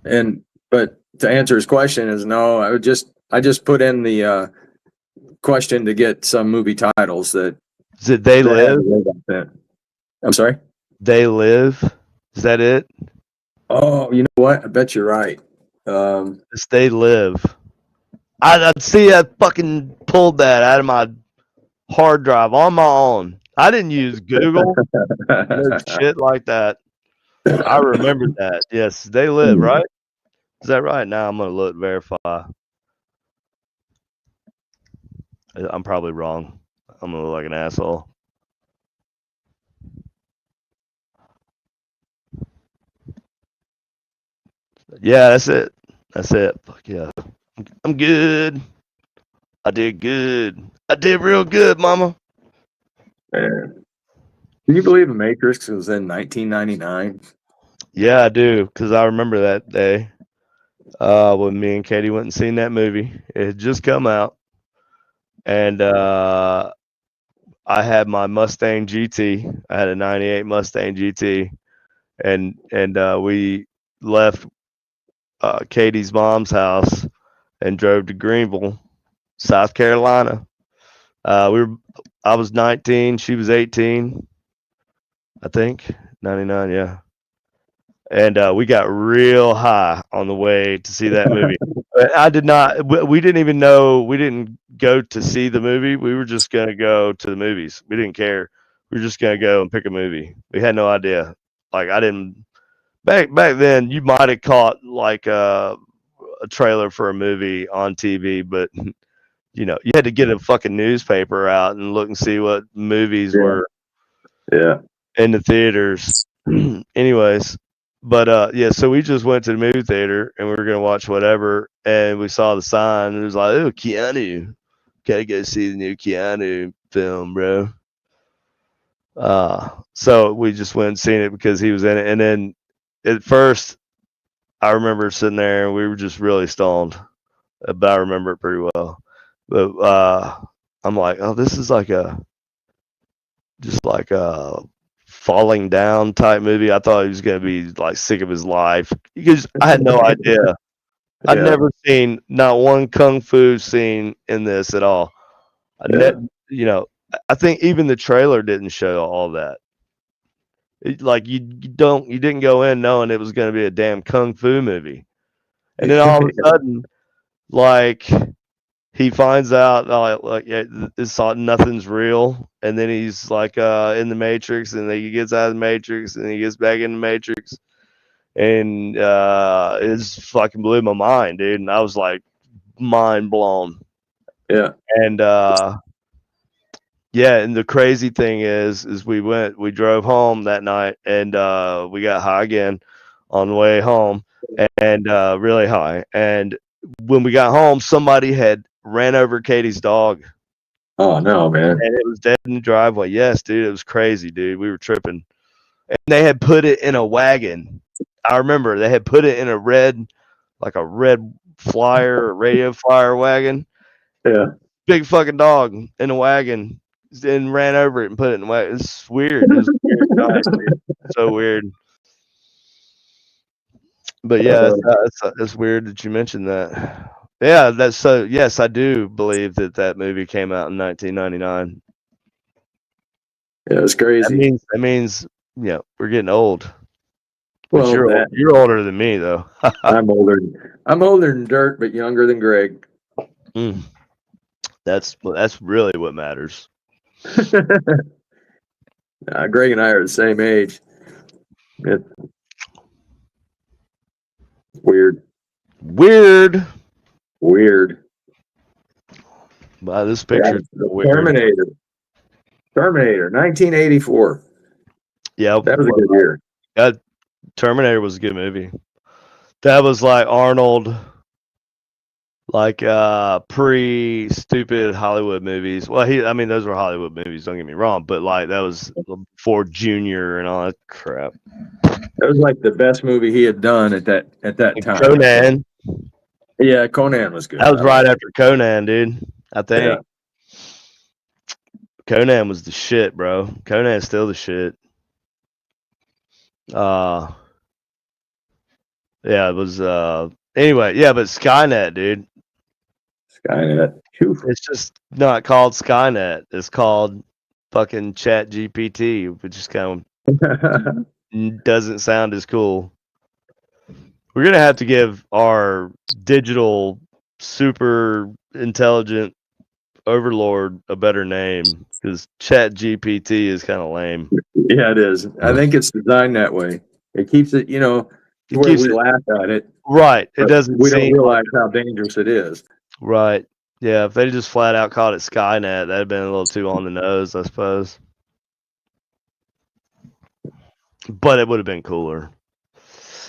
But to answer his question is no, I just put in the question to get some movie titles Is it They that have Live? a robot in it. I'm sorry? They Live? Is that it? Oh, you know what? I bet you're right. It's They Live. I see. I fucking pulled that out of my hard drive on my own. I didn't use Google. No shit like that. I remember that. Yes, They Live, right? Is that right? Now I'm gonna look verify. I'm probably wrong. I'm gonna look like an asshole. Yeah, that's it. That's it. Fuck yeah. I'm good. I did good. I did real good, mama. Man. Can you believe The Matrix was in 1999? Yeah, I do, because I remember that day when me and Katie went and seen that movie. It had just come out, and I had my Mustang GT. I had a '98 Mustang GT, and we left Katie's mom's house and drove to Greenville, South Carolina. I was 19, she was 18, I think. 99, yeah. And we got real high on the way to see that movie. I did not. We didn't even know. We didn't go to see the movie. We were just gonna go to the movies. We didn't care. We were just gonna go and pick a movie. We had no idea. Like I didn't. Back then, you might have caught like a trailer for a movie on TV, but you had to get a fucking newspaper out and look and see what movies were Yeah. in the theaters. Anyways, but yeah, so we just went to the movie theater and we were gonna watch whatever, and we saw the sign and it was like, "Oh, Keanu, gotta go see the new Keanu film, bro." So we just went and seen it because he was in it, and then at first I remember sitting there and we were just really stoned, but I remember it pretty well. But I'm like, oh, this is like just like a falling down type movie. I thought he was gonna be like sick of his life because I had no idea. I'd Yeah. never seen not one kung fu scene in this at all. Yeah. I think even the trailer didn't show all that. Like you didn't go in knowing it was gonna be a damn kung fu movie, and then all of a sudden, like he finds out yeah, nothing's real, and then he's like in the Matrix, and then he gets out of the Matrix, and he gets back in the Matrix, and it's fucking blew my mind, dude. And I was like mind blown. Yeah. And yeah, and the crazy thing is we drove home that night, and we got high again on the way home, and really high. And when we got home, somebody had ran over Katie's dog. Oh no, man. And it was dead in the driveway. Yes, dude, it was crazy, dude. We were tripping. And they had put it in a wagon. I remember they had put it in a red flyer, radio flyer wagon. Yeah. Big fucking dog in a wagon. And ran over it and put it in the wagon. It's weird. It was a weird night, dude. So weird. But yeah, it's weird that you mentioned that. Yeah, that's so. Yes, I do believe that movie came out in 1999. Yeah, it's crazy. That means we're getting old. But Well, you're older than me though. I'm older. I'm older than dirt, but younger than Greg. That's really what matters. Greg and I are the same age. It's weird. Weird. Wow, this picture is weird. Terminator, 1984. Yeah, that was a good year. Terminator was a good movie. That was like Arnold, like pre-stupid Hollywood movies. Well, those were Hollywood movies. Don't get me wrong, but like that was before Junior and all that crap. That was like the best movie he had done at that time. Conan. Yeah, Conan was good. That was right after Conan, dude. I think. Yeah. Conan was the shit, bro. Conan's still the shit. Yeah, it was anyway, yeah, but Skynet, dude. Skynet. Whew. It's just not called Skynet. It's called fucking Chat GPT, which is kind of doesn't sound as cool. We're gonna have to give our digital super intelligent overlord a better name because Chat GPT is kind of lame. Yeah, it is. I think it's designed that way. It keeps it, where we laugh at it. Right. It doesn't. We don't realize how dangerous it is. Right. Yeah. If they just flat out called it Skynet, that'd have been a little too on the nose, I suppose. But it would have been cooler.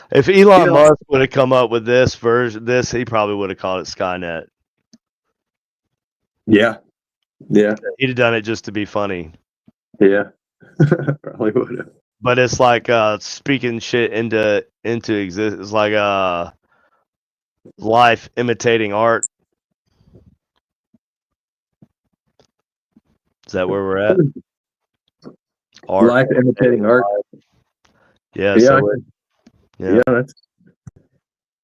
If Elon Musk would have come up with this version, he probably would have called it Skynet. Yeah. Yeah. He'd have done it just to be funny. Yeah. Probably would have. But it's like speaking shit into existence. It's like life imitating art. Is that where we're at? Art. Life imitating art. Yeah. Yeah, So yeah. That's,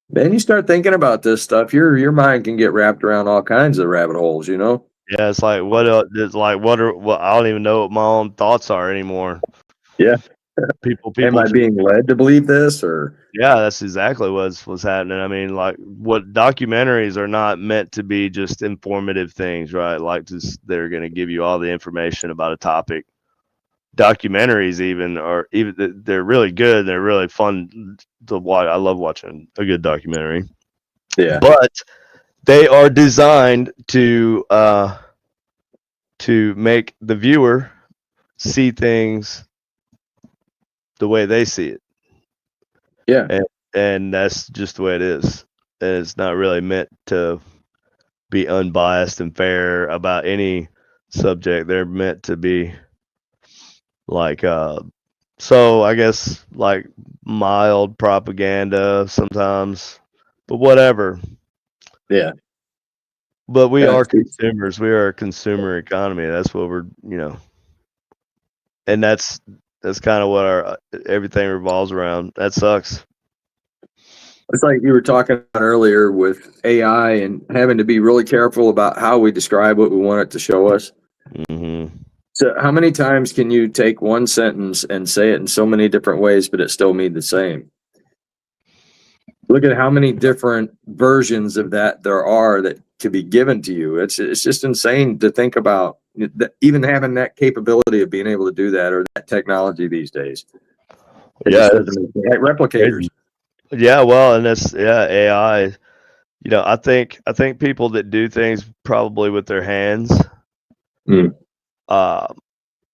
then you start thinking about this stuff. Your mind can get wrapped around all kinds of rabbit holes. You know. yeah, it's like it's like what I don't even know what my own thoughts are anymore. Yeah. People Am I just, being led to believe this, or? yeah, that's exactly what's happening. I mean, like, what documentaries are not meant to be just informative things, right? Like, just they're going to give you all the information about a topic. Documentaries they're really good. They're really fun to watch. I love watching a good documentary. Yeah. But they are designed to make the viewer see things the way they see it. Yeah. And that's just the way it is. And it's not really meant to be unbiased and fair about any subject. They're meant to be like so I guess like mild propaganda sometimes, but whatever. Yeah. But we Yeah. are consumers. We are a consumer economy. That's what and that's kind of what our everything revolves around. That sucks. It's like you were talking about earlier with AI and having to be really careful about how we describe what we want it to show us. Hmm. So, how many times can you take one sentence and say it in so many different ways, but it still mean the same? Look at how many different versions of that there are that could be given to you. It's just insane to think about even having that capability of being able to do that or that technology these days. It Yeah, just doesn't make like replicators. crazy. Yeah, well, and that's AI. I think people that do things probably with their hands Mm. uh,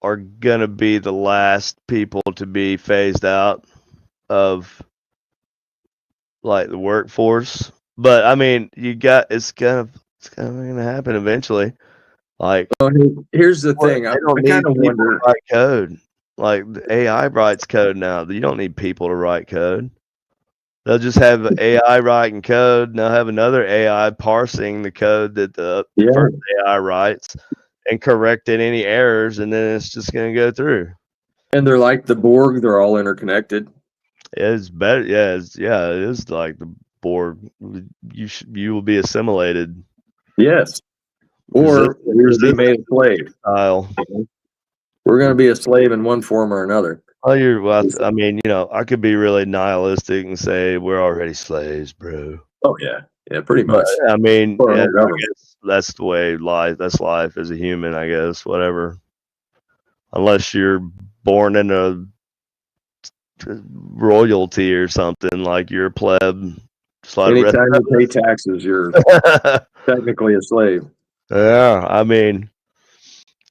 are gonna be the last people to be phased out of like the workforce. But I mean, it's kind of gonna happen eventually. Like, Well, here's the what, thing. I they don't kind need of people to wonder. write code. Like the AI writes code now. You don't need people to write code. They'll just have AI writing code, and they'll have another AI parsing the code that the Yeah, first AI writes and correcting any errors, and then it's just going to go through. and they're like the Borg. They're all interconnected. It's better, yeah, it is like the Borg. You will be assimilated, Yes. resist Or we will be made a slave. style. We're going to be a slave in one form or another. Oh, I mean, I could be really nihilistic and say we're already slaves, bro. Oh yeah, yeah, pretty But much. I mean, For our yeah, own I government. guess that's the way life. That's life as a human, I guess. Whatever. Unless you're born in a royalty or something, like you're a pleb, just like the rest Anytime of you pay taxes, you're us. technically a slave. Yeah, I mean,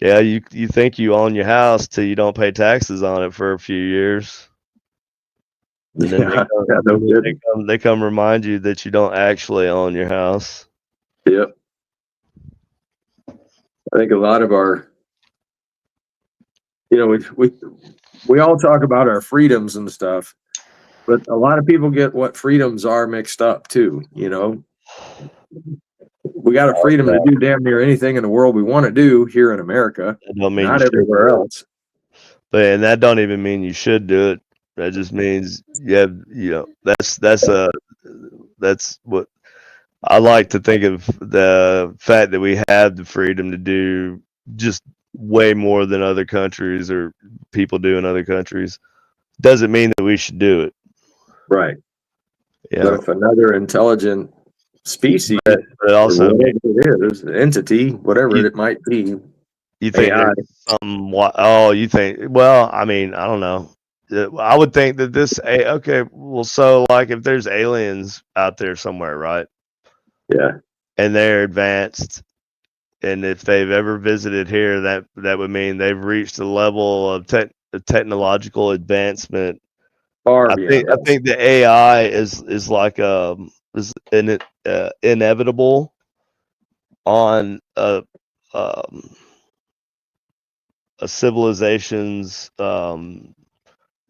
yeah, you think you own your house till you don't pay taxes on it for a few years, and then Yeah, yeah, no kidding. they come remind you that you don't actually own your house. Yep. I think a lot of our, we all talk about our freedoms and stuff, but a lot of people get what freedoms are mixed up too. We got a Oh, freedom yeah. to do damn near anything in the world we want to do here in America, That don't mean you not should everywhere do it, else. and that don't even mean you should do it. That just means that's what I like to think of, the fact that we have the freedom to do just way more than other countries or people do in other countries. Doesn't mean that we should do it. Right. But Yeah. if another intelligent species But it or also means whatever it is, entity, whatever you, it might be, you think AI, there's something, you think, well, I mean, I don't know. I would think that okay, well, so like if there's aliens out there somewhere, right? yeah, And they're advanced, and if they've ever visited here, that would mean they've reached a level of technological advancement. far I think beyond I us. think the AI is like inevitable on a um, a civilization's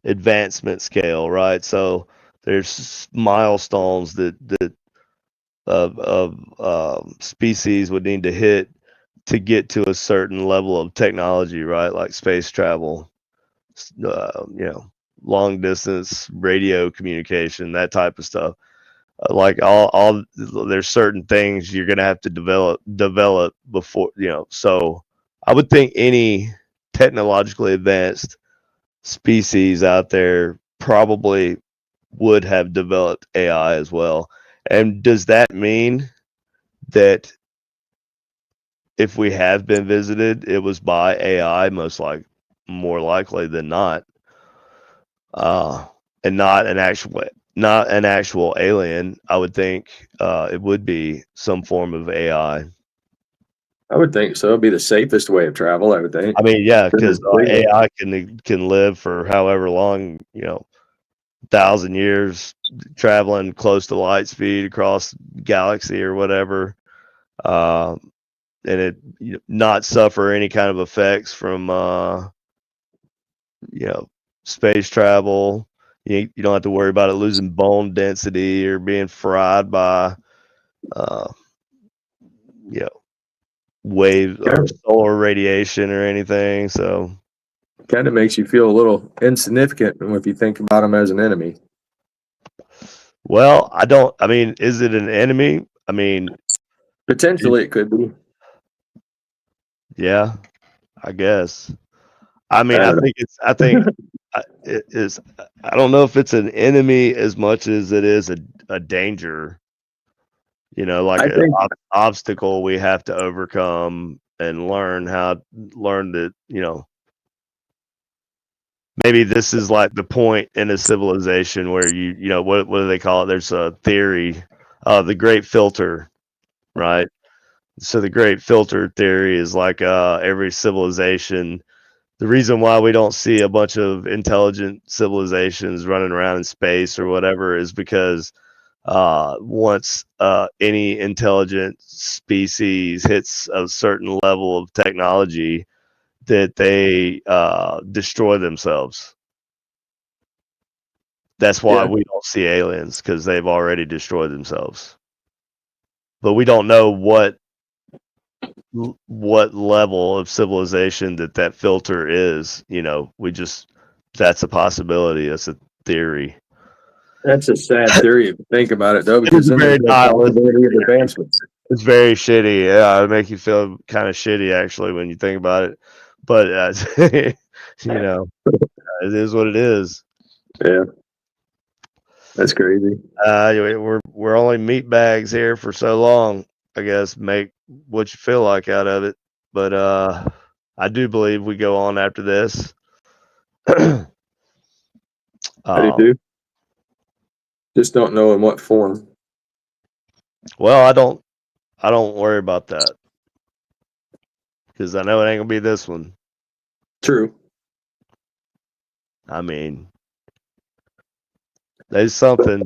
advancement scale, right? So there's milestones that species would need to hit to get to a certain level of technology, right? Like space travel, long distance radio communication, that type of stuff. Like all there's certain things you're gonna have to develop before, So I would think any technologically advanced species out there probably would have developed AI as well. And does that mean that if we have been visited, it was by AI, more likely than not, and not an actual alien? I would think it would be some form of AI. I would think so. It'd be the safest way of travel, I would think. I mean, yeah, because Signal. AI can live for however long, 1,000 years, traveling close to light speed across galaxy or whatever, and it not suffer any kind of effects from space travel. You don't have to worry about it losing bone density or being fried by you know wave or solar radiation or anything. So kind of makes you feel a little insignificant if you think about them as an enemy. well, I mean, is it an enemy? I mean, Potentially it could be. yeah, I guess. I mean, I I think it is. I don't know if it's an enemy as much as it is a danger. Like I an think obstacle we have to overcome and learn that. Maybe this is like the point in a civilization where what do they call it? There's a theory, the Great Filter, right? So the Great Filter theory is like every civilization. The reason why we don't see a bunch of intelligent civilizations running around in space or whatever is because once any intelligent species hits a certain level of technology, that they destroy themselves. That's why we don't see aliens, because they've already destroyed themselves. But we don't know what level of civilization that filter is. That's a possibility. That's a theory. that's a sad theory if you think about it, though, It because is then very there's no nihilistic. possibility of advancement. It's very shitty. Yeah, it'll make you feel kind of shitty actually when you think about it. But it is what it is. Yeah, that's crazy. We're only meat bags here for so long. I guess make what you feel like out of it. But I do believe we go on after this. I do too. Just don't know in what form. Well, I don't worry about that because I know it ain't gonna be this one. True. I mean, there's something.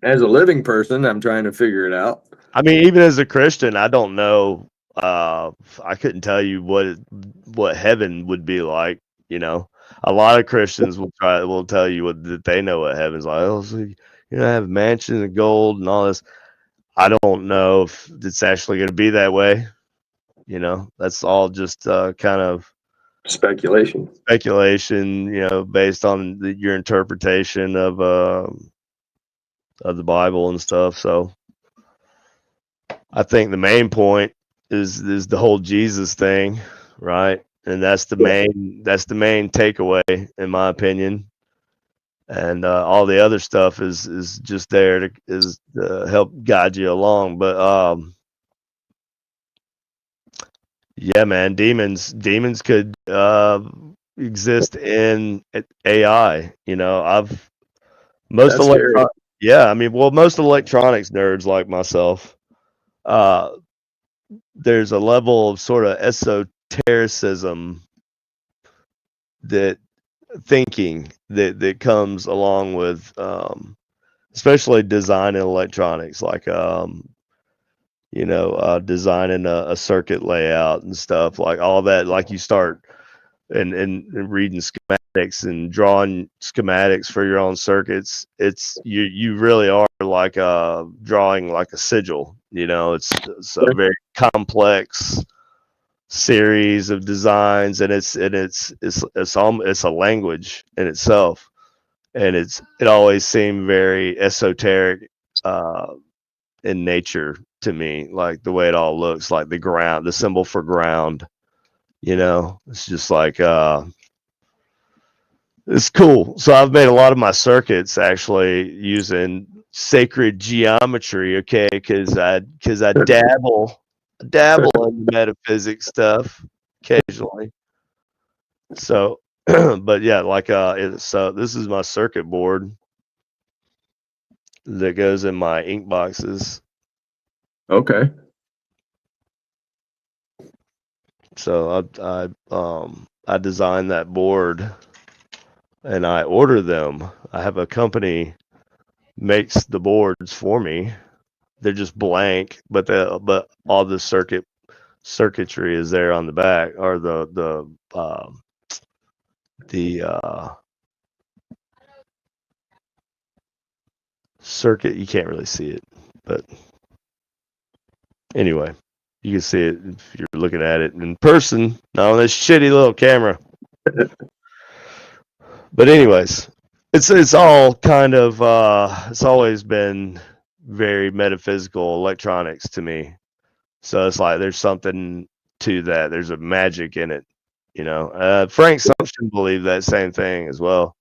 As a living person, I'm trying to figure it out. I mean, even as a Christian, I don't know. I couldn't tell you what heaven would be like. A lot of Christians will tell you that they know what heaven's like. Oh, so, have mansions and gold and all this. I don't know if it's actually going to be that way. That's all just kind of Speculation, based on your interpretation of the Bible and stuff. So I think the main point is the whole Jesus thing, right? And that's the main takeaway, in my opinion. And all the other stuff is just there to help guide you along. But yeah, man, demons could exist in AI. that's scary. Yeah, I mean, well, most electronics nerds like myself, there's a level of sort of esotericism that thinking that comes along with especially design in electronics, like designing a circuit layout and stuff, like all that. Like you start and reading schematics and drawing schematics for your own circuits. It's you really are like drawing like a sigil. It's a very complex series of designs, and it's a language in itself, and it always seemed very esoteric in nature to me, like the way it all looks, like the symbol for ground. It's just like it's cool. So I've made a lot of my circuits actually using sacred geometry, okay, because I dabble in metaphysics stuff occasionally. So, but yeah, like so this is my circuit board that goes in my ink boxes. Okay. So I designed that board and I order them. I have a company makes the boards for me. They're just blank, but all the circuitry is there on the back, or the circuit. You can't really see it, but anyway, you can see it if you're looking at it in person, not on this shitty little camera. But anyways, it's all kind of it's always been very metaphysical electronics to me. So it's like there's something to that. There's a magic in it, Frank Sumption believed that same thing as well.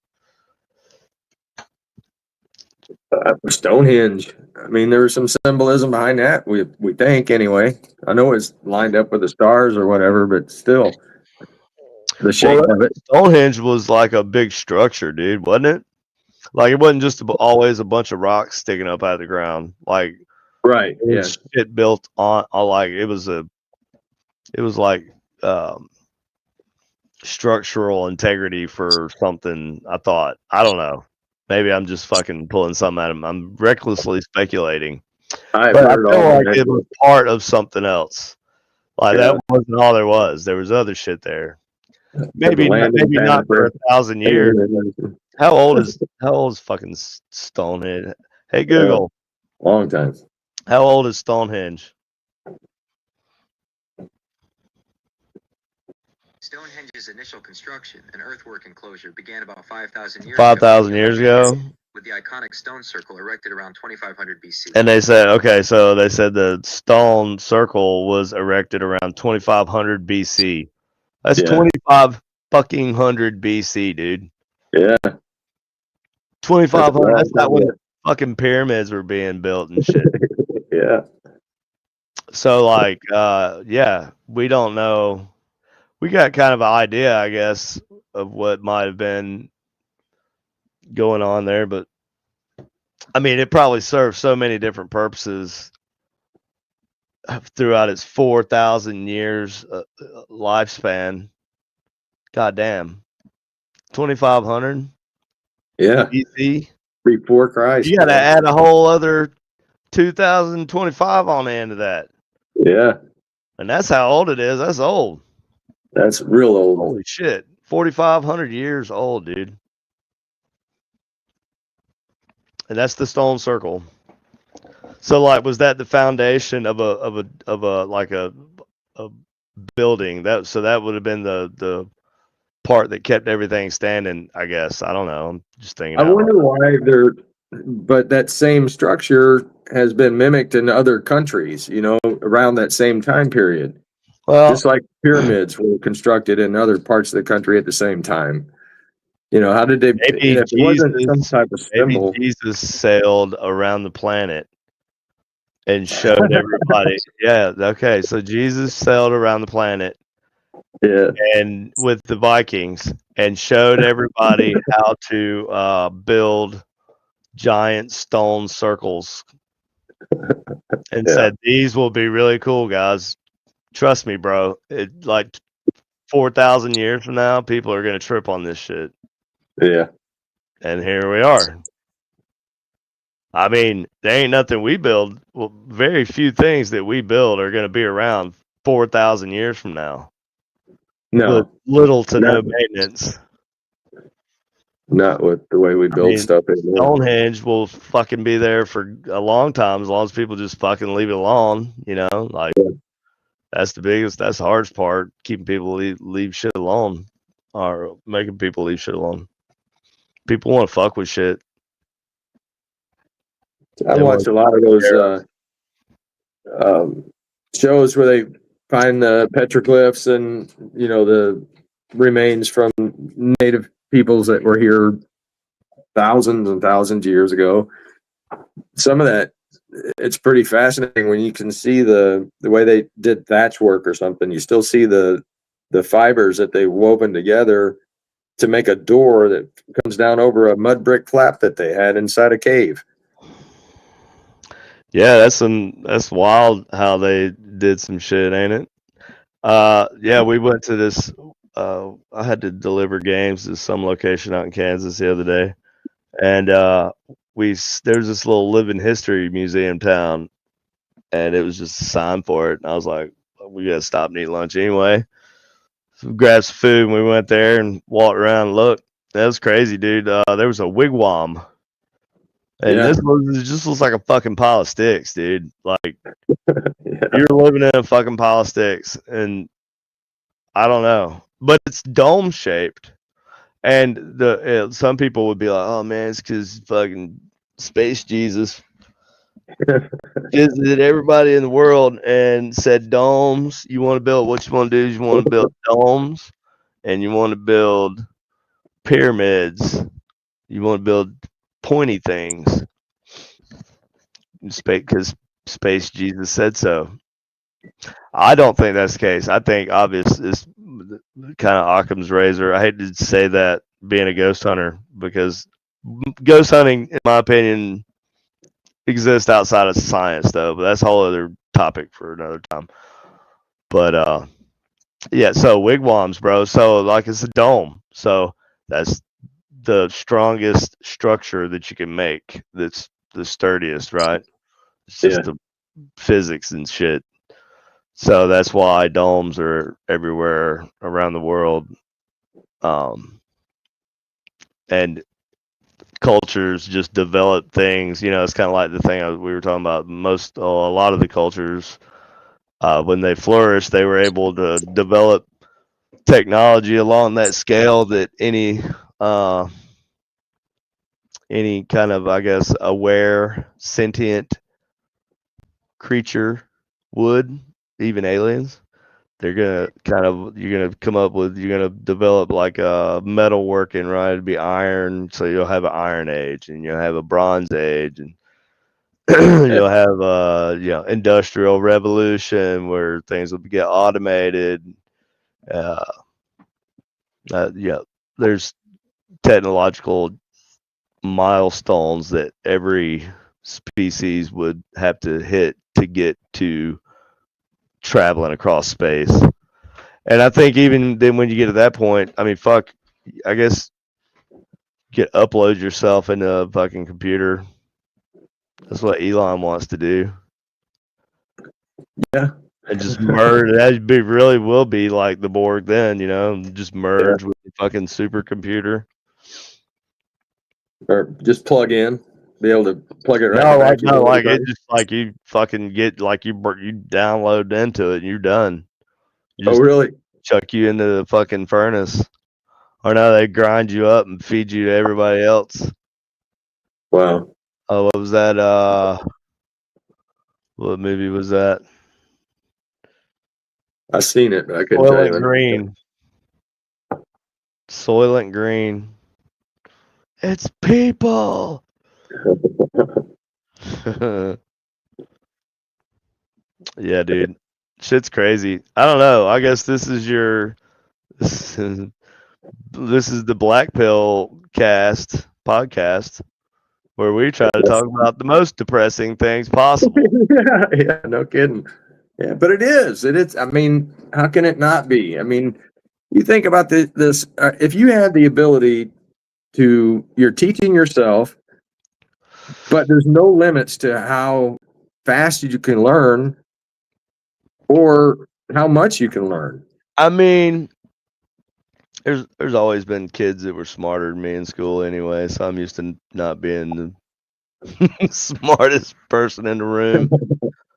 Stonehenge. I mean, there was some symbolism behind that. We think anyway. I know it's lined up with the stars or whatever, but still, the shape of it. Stonehenge was like a big structure, dude, wasn't it? Like it wasn't just always a bunch of rocks sticking up out of the ground. Like Right. Yeah. it built on like it was like structural integrity for something. I thought, I don't know. Maybe I'm just fucking pulling something out of them. I'm recklessly speculating. I've But I heard feel all like it was part of something else. Like Yeah. that wasn't all there was. There was other shit there. Maybe not for 1,000 years. How old is fucking Stonehenge? Hey Google, Long time. how old is Stonehenge? Stonehenge's initial construction, an earthwork enclosure, began about 5,000 years 5,000 years ago. With the iconic stone circle erected around 2500 BC. And they said, okay, so they said the stone circle was erected around 2500 BC. That's 25 fucking hundred BC, dude. Yeah. 2500. That's not when the fucking pyramids were being built and shit. Yeah. So like, yeah, we don't know. We got kind of an idea, I guess, of what might have been going on there, but I mean, it probably served so many different purposes throughout its 4,000 years lifespan. God damn. 2,500 Yeah. BC. Before Christ. You got to add a whole other 2025 on the end of that. Yeah. And that's how old it is. That's old. That's real old. Holy shit. 4,500 years old, dude. And that's the stone circle. So, like, was that the foundation of a building? That would have been the part that kept everything standing, I guess. I don't know. I'm just thinking. I wonder why but that same structure has been mimicked in other countries, around that same time period. Well, just like pyramids were constructed in other parts of the country at the same time. How did they? Maybe If it wasn't some type of symbol. Maybe Jesus sailed around the planet and showed everybody. Yeah, okay. So Jesus sailed around the planet, Yeah, and with the Vikings, and showed everybody how to build giant stone circles, and said, "These will be really cool, guys. Trust me, bro. It like 4,000 years from now, people are gonna trip on this shit." Yeah. And here we are. I mean, there ain't nothing we build. Well, very few things that we build are going to be around 4,000 years from now. No, with little to no not, maintenance. not with the way we I build mean, stuff anymore. Stonehenge will fucking be there for a long time as long as people just fucking leave it alone. Like that's the hardest part, keeping people leave shit alone, or making people leave shit alone. People want to fuck with shit. I They watch want a lot of those um, shows where they find the petroglyphs and the remains from native peoples that were here thousands and thousands of years ago. Some of that, it's pretty fascinating when you can see the way they did thatch work or something. You still see the fibers that they woven together to make a door that comes down over a mud brick flap that they had inside a cave. Yeah, that's wild how they did some shit, ain't it? Yeah, we went to this. I had to deliver games to some location out in Kansas the other day, and there's this little living history museum town, and it was just a sign for it. And I was like, we gotta stop and eat lunch anyway. So we grabbed some food, and we went there and walked around and looked. That was crazy, dude. There was a wigwam, and Yeah, it just looks like a fucking pile of sticks, dude. Like yeah, you're living in a fucking pile of sticks, and I don't know, but it's dome shaped. And some people would be like, "Oh man, it's because fucking space Jesus visited everybody in the world and said domes. You want to build what you want to do is you want to build domes, and you want to build pyramids. You want to build pointy things, because space Jesus said so." I don't think that's the case. I think obvious is kind of Occam's razor. I hate to say that being a ghost hunter, because ghost hunting, in my opinion, exists outside of science, though. But that's a whole other topic for another time. But yeah, so wigwams, bro. So like it's a dome. So that's the strongest structure that you can make. That's the sturdiest, right? It's yeah. just the physics and shit. So that's why domes are everywhere around the world. And cultures just develop things. It's kind of like the thing we were talking about. A lot of the cultures, when they flourished, they were able to develop technology along that scale that any kind of, I guess, aware, sentient creature would, even aliens. You're gonna develop like a metalworking, right? It'd be iron, so you'll have an iron age, and you'll have a bronze age, and you'll have industrial revolution where things will get automated. Uh, yeah, there's technological milestones that every species would have to hit to get to traveling across space. And I think even then, when you get to that point, I mean, fuck, I guess upload yourself into a fucking computer. That's what Elon wants to do. Yeah. And just merge. That really will be like the Borg then, just Yeah. merge with the fucking supercomputer. Or just plug in, be able to plug it right No, back into like it everybody. just like you fucking get like you download into it and you're done. You Oh, just really? chuck you into the fucking furnace. Or no, they grind you up and feed you to everybody else. Wow. Oh, what was that? What movie was that? I've seen it, but I couldn't tell you. Soylent Green. Soylent Green. It's people. Yeah, dude. Shit's crazy. I don't know. I guess this is the Black Pill cast podcast where we try to talk about the most depressing things possible. Yeah, yeah, no kidding. Yeah, but it is. It is. I mean, how can it not be? I mean, you think about this. If you had the ability you're teaching yourself, but there's no limits to how fast you can learn or how much you can learn. I mean, There's always been kids that were smarter than me in school anyway, so I'm used to not being the smartest person in the room.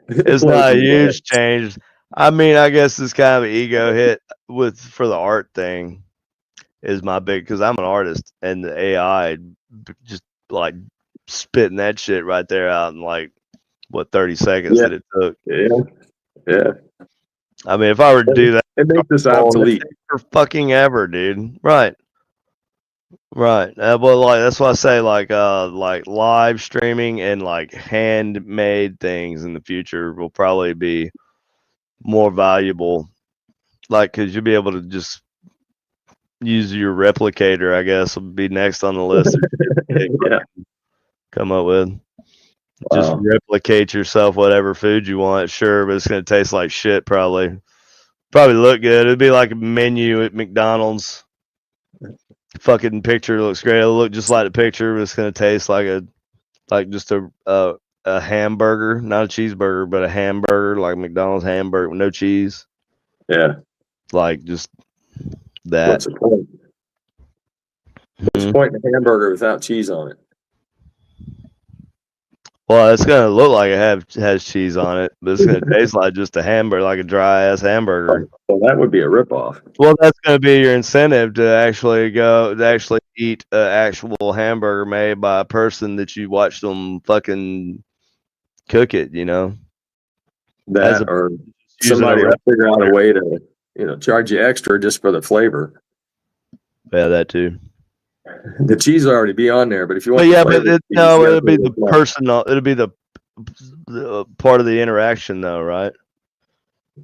It's Close not a as well. huge change. I mean, I guess it's kind of an ego hit for the art thing is my big because I'm an artist and the AI just like spitting that shit right there out in like what 30 seconds Yeah, that it took. yeah. I mean, if I were to do that, It makes us well, it obsolete. takes for fucking ever, dude. Right. Right. Well, like that's why I say like live streaming and like handmade things in the future will probably be more valuable. Like, cause you'll be able to just use your replicator. I guess will be next on the list of shit to Yeah. come up with. Just Wow. replicate yourself whatever food you want. Sure, but it's gonna taste like shit. Probably look good. It'd be like a menu at McDonald's. Fucking picture looks great. It'll look just like the picture, but it's gonna taste like just a hamburger, not a cheeseburger, but a hamburger, like McDonald's hamburger with no cheese. Yeah. Like just that. What's the point? What's the Mhm. point in a hamburger without cheese on it? Well, it's gonna look like it has cheese on it, but it's gonna taste like just a hamburger, like a dry ass hamburger. Well, that would be a ripoff. Well, that's gonna be your incentive to actually eat an actual hamburger made by a person that you watched them fucking cook it. As That a or using a somebody will figure out a replicator. way to, charge you extra just for the flavor. Yeah, that too. The cheese will already be on there, but if you But want the yeah, but flavor of the cheese, you gotta it'll put be a the little more. personal. It'll be the part of the interaction, though, right?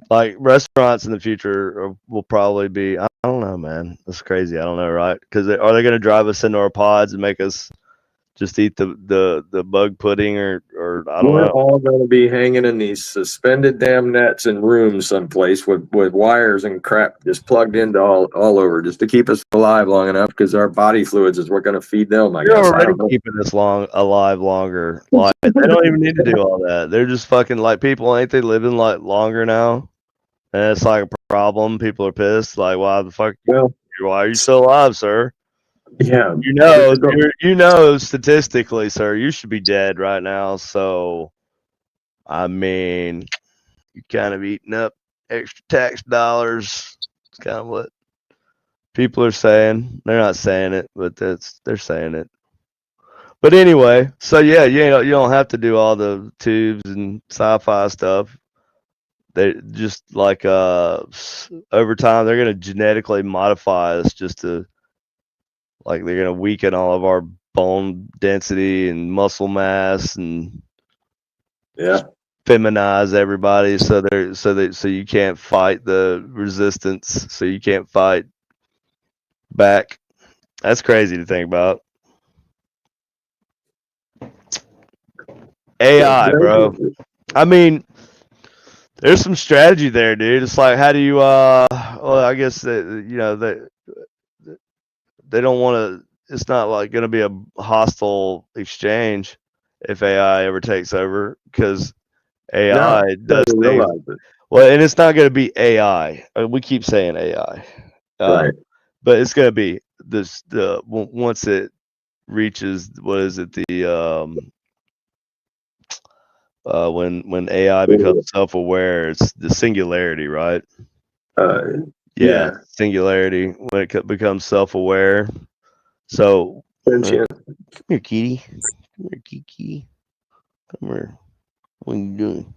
Like restaurants in the future will probably be. I don't know, man. That's crazy. I don't know, right? Because are they going to drive us into our pods and make us just eat the bug pudding or I don't We're know. all going to be hanging in these suspended damn nets in rooms someplace with wires and crap just plugged into all over just to keep us alive long enough because our body fluids is we're going to feed them, I You're guess. I already don't know. keeping us alive longer. Like they don't even need to do all that. They're just fucking like people. Ain't they living like longer now? And it's like a problem. People are pissed. Like, why the fuck? Well, Why are you still alive, sir? yeah. You know statistically, sir, you should be dead right now. So, I mean, you're kind of eating up extra tax dollars. It's kind of what people are saying. They're not saying it, but they're saying it. But anyway, so yeah, you don't have to do all the tubes and sci-fi stuff. They just like over time they're gonna genetically modify us just to like they're gonna weaken all of our bone density and muscle mass and Yeah. feminize everybody so you can't fight the resistance, so you can't fight back. That's crazy to think about. AI, bro. I mean, there's some strategy there, dude. It's like how do you well, I guess that they don't want to. It's not like going to be a hostile exchange if AI ever takes over because No, AI I does didn't things realize it. well, and it's not going to be AI. We keep saying AI, Right. but it's going to be this. Once it reaches what is it when AI becomes self-aware, it's the singularity, right? Uh, Yeah, yeah. singularity when it becomes self-aware. So, come Sentient. here, kitty. Come here, kitty. Come here. What are you doing?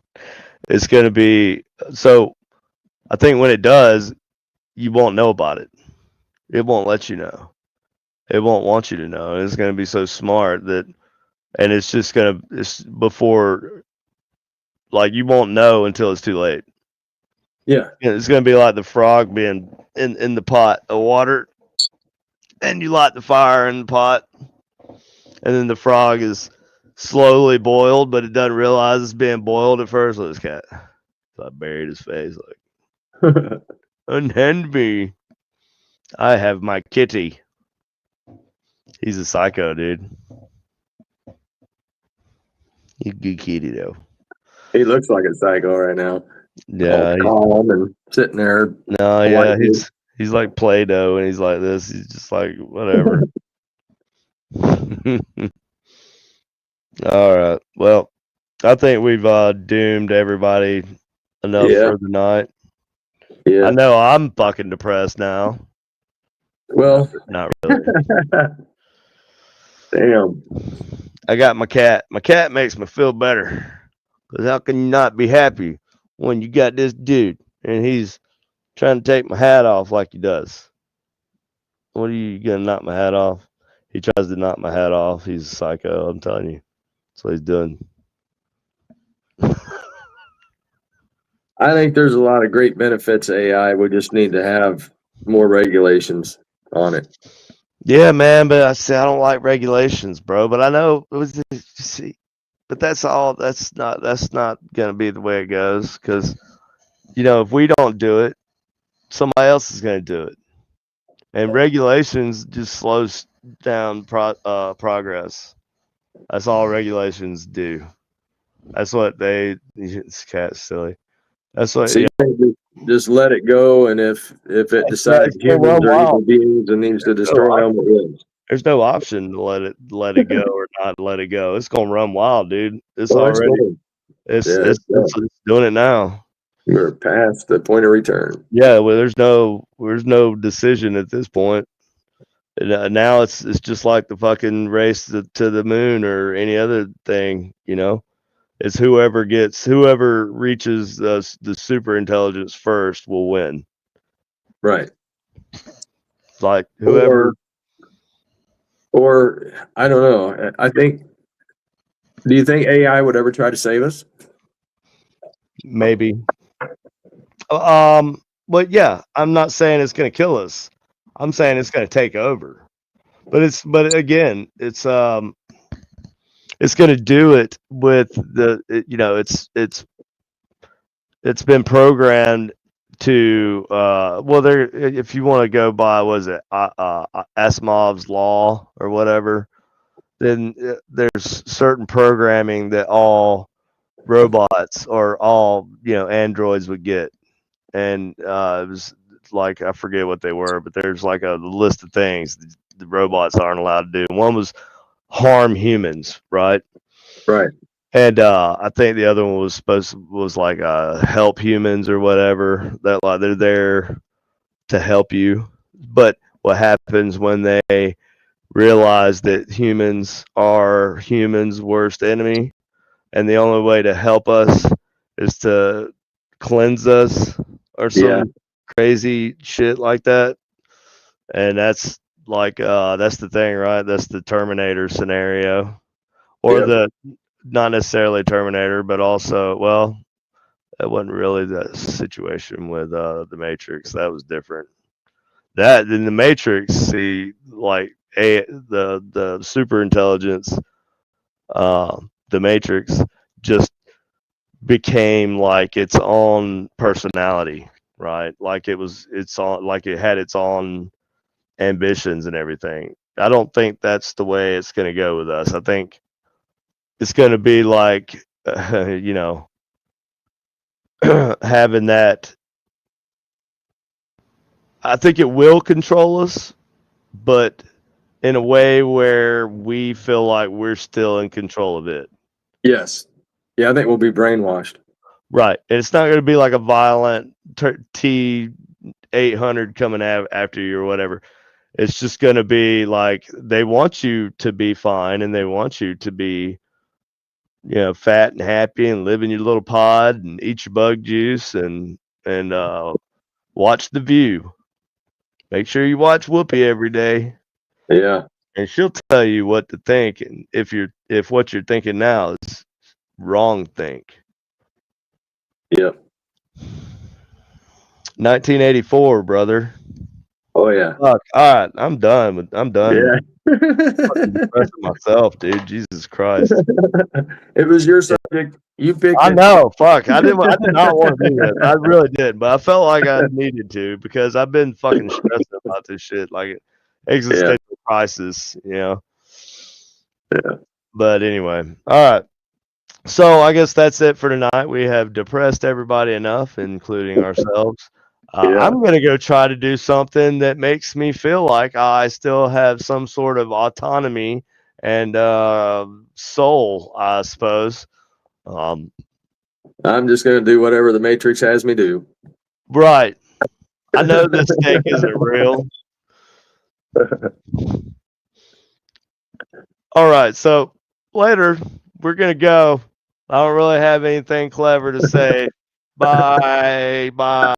It's going to be so. I think when it does, you won't know about it. It won't let you know. It won't want you to know. It's going to be so smart that, and it's just going to, it's before, like, you won't know until it's too late. Yeah. It's going to be like the frog being in the pot of water, and you light the fire in the pot, and then the frog is slowly boiled, but it doesn't realize it's being boiled at first. Look, this cat. So I buried his face, like, unhand me. I have my kitty. He's a psycho, dude. He's a good kitty, though. He looks like a psycho right now. All Yeah, calm and sitting there no, yeah, politely. He's like Play-Doh, and he's like this. He's just like whatever. All right. Well, I think we've doomed everybody enough Yeah. for the night. Yeah. I know I'm fucking depressed now. Well, Not really. damn. I got my cat. My cat makes me feel better. Because how can you not be happy when you got this dude and he's trying to take my hat off like he does? What are you going to knock my hat off? He tries to knock my hat off. He's a psycho, I'm telling you. That's what he's doing. I think there's a lot of great benefits to AI. We just need to have more regulations on it. Yeah, man, but I say I don't like regulations, bro. But I know it was see, but that's all. That's not gonna be the way it goes because if we don't do it, somebody else is gonna do it, and regulations just slows down progress. That's all regulations do. That's what they. This cat's silly. That's what. So you think just let it go, and if it decides It's gonna run humans are evil wild. beings and needs to destroy them, it will. There's no option to let it go or not let it go. It's gonna run wild, dude. It's Well, it's already going. it's Yeah, it's, it's, it's doing it now. we're past the point of return. Yeah, well, there's no decision at this point. Now it's just like the fucking race to the moon or any other thing. It's whoever reaches the super intelligence first will win. Right. It's like whoever. Or I don't know. I think. Do you think AI would ever try to save us? Maybe. But yeah, I'm not saying it's going to kill us. I'm saying it's going to take over. But again, it's going to do it with it's been programmed to there if you want to go by was it Asimov's law or whatever, then there's certain programming that all robots or all androids would get, and it was like I forget what they were, but there's like a list of things the robots aren't allowed to do. One was harm humans, right? Right. And I think the other one was like help humans or whatever. That like they're there to help you, but what happens when they realize that humans are humans' worst enemy, and the only way to help us is to cleanse us or some crazy shit like that. And that's like that's the thing, right? That's the Terminator scenario, or the not necessarily Terminator, but also that wasn't really the situation with the Matrix. That was different. That in the Matrix, see, like the super intelligence, the Matrix just became like its own personality, right? Like it had its own ambitions and everything. I don't think that's the way it's going to go with us. I think it's going to be like, having that. I think it will control us, but in a way where we feel like we're still in control of it. Yes. Yeah, I think we'll be brainwashed. Right. And it's not going to be like a violent T-800 coming after you or whatever. It's just going to be like they want you to be fine and they want you to be, fat and happy and live in your little pod and eat your bug juice and watch The View. Make sure you watch Whoopi every day. Yeah. And she'll tell you what to think, and if what you're thinking now is wrong, think. Yep. 1984, brother. Oh yeah. Fuck. All right, I'm done. Yeah. Fucking depressing myself, dude. Jesus Christ. It was your subject. You picked I it. know. Fuck. I did not want to do this. I really did, but I felt like I needed to because I've been fucking stressing about this shit, like existential crisis. Yeah. But anyway, all right. So I guess that's it for tonight. We have depressed everybody enough, including ourselves. Yeah. I'm going to go try to do something that makes me feel like I still have some sort of autonomy and soul, I suppose. I'm just going to do whatever the Matrix has me do. Right. I know this steak isn't real. All right. So later, we're going to go. I don't really have anything clever to say. Bye. Bye.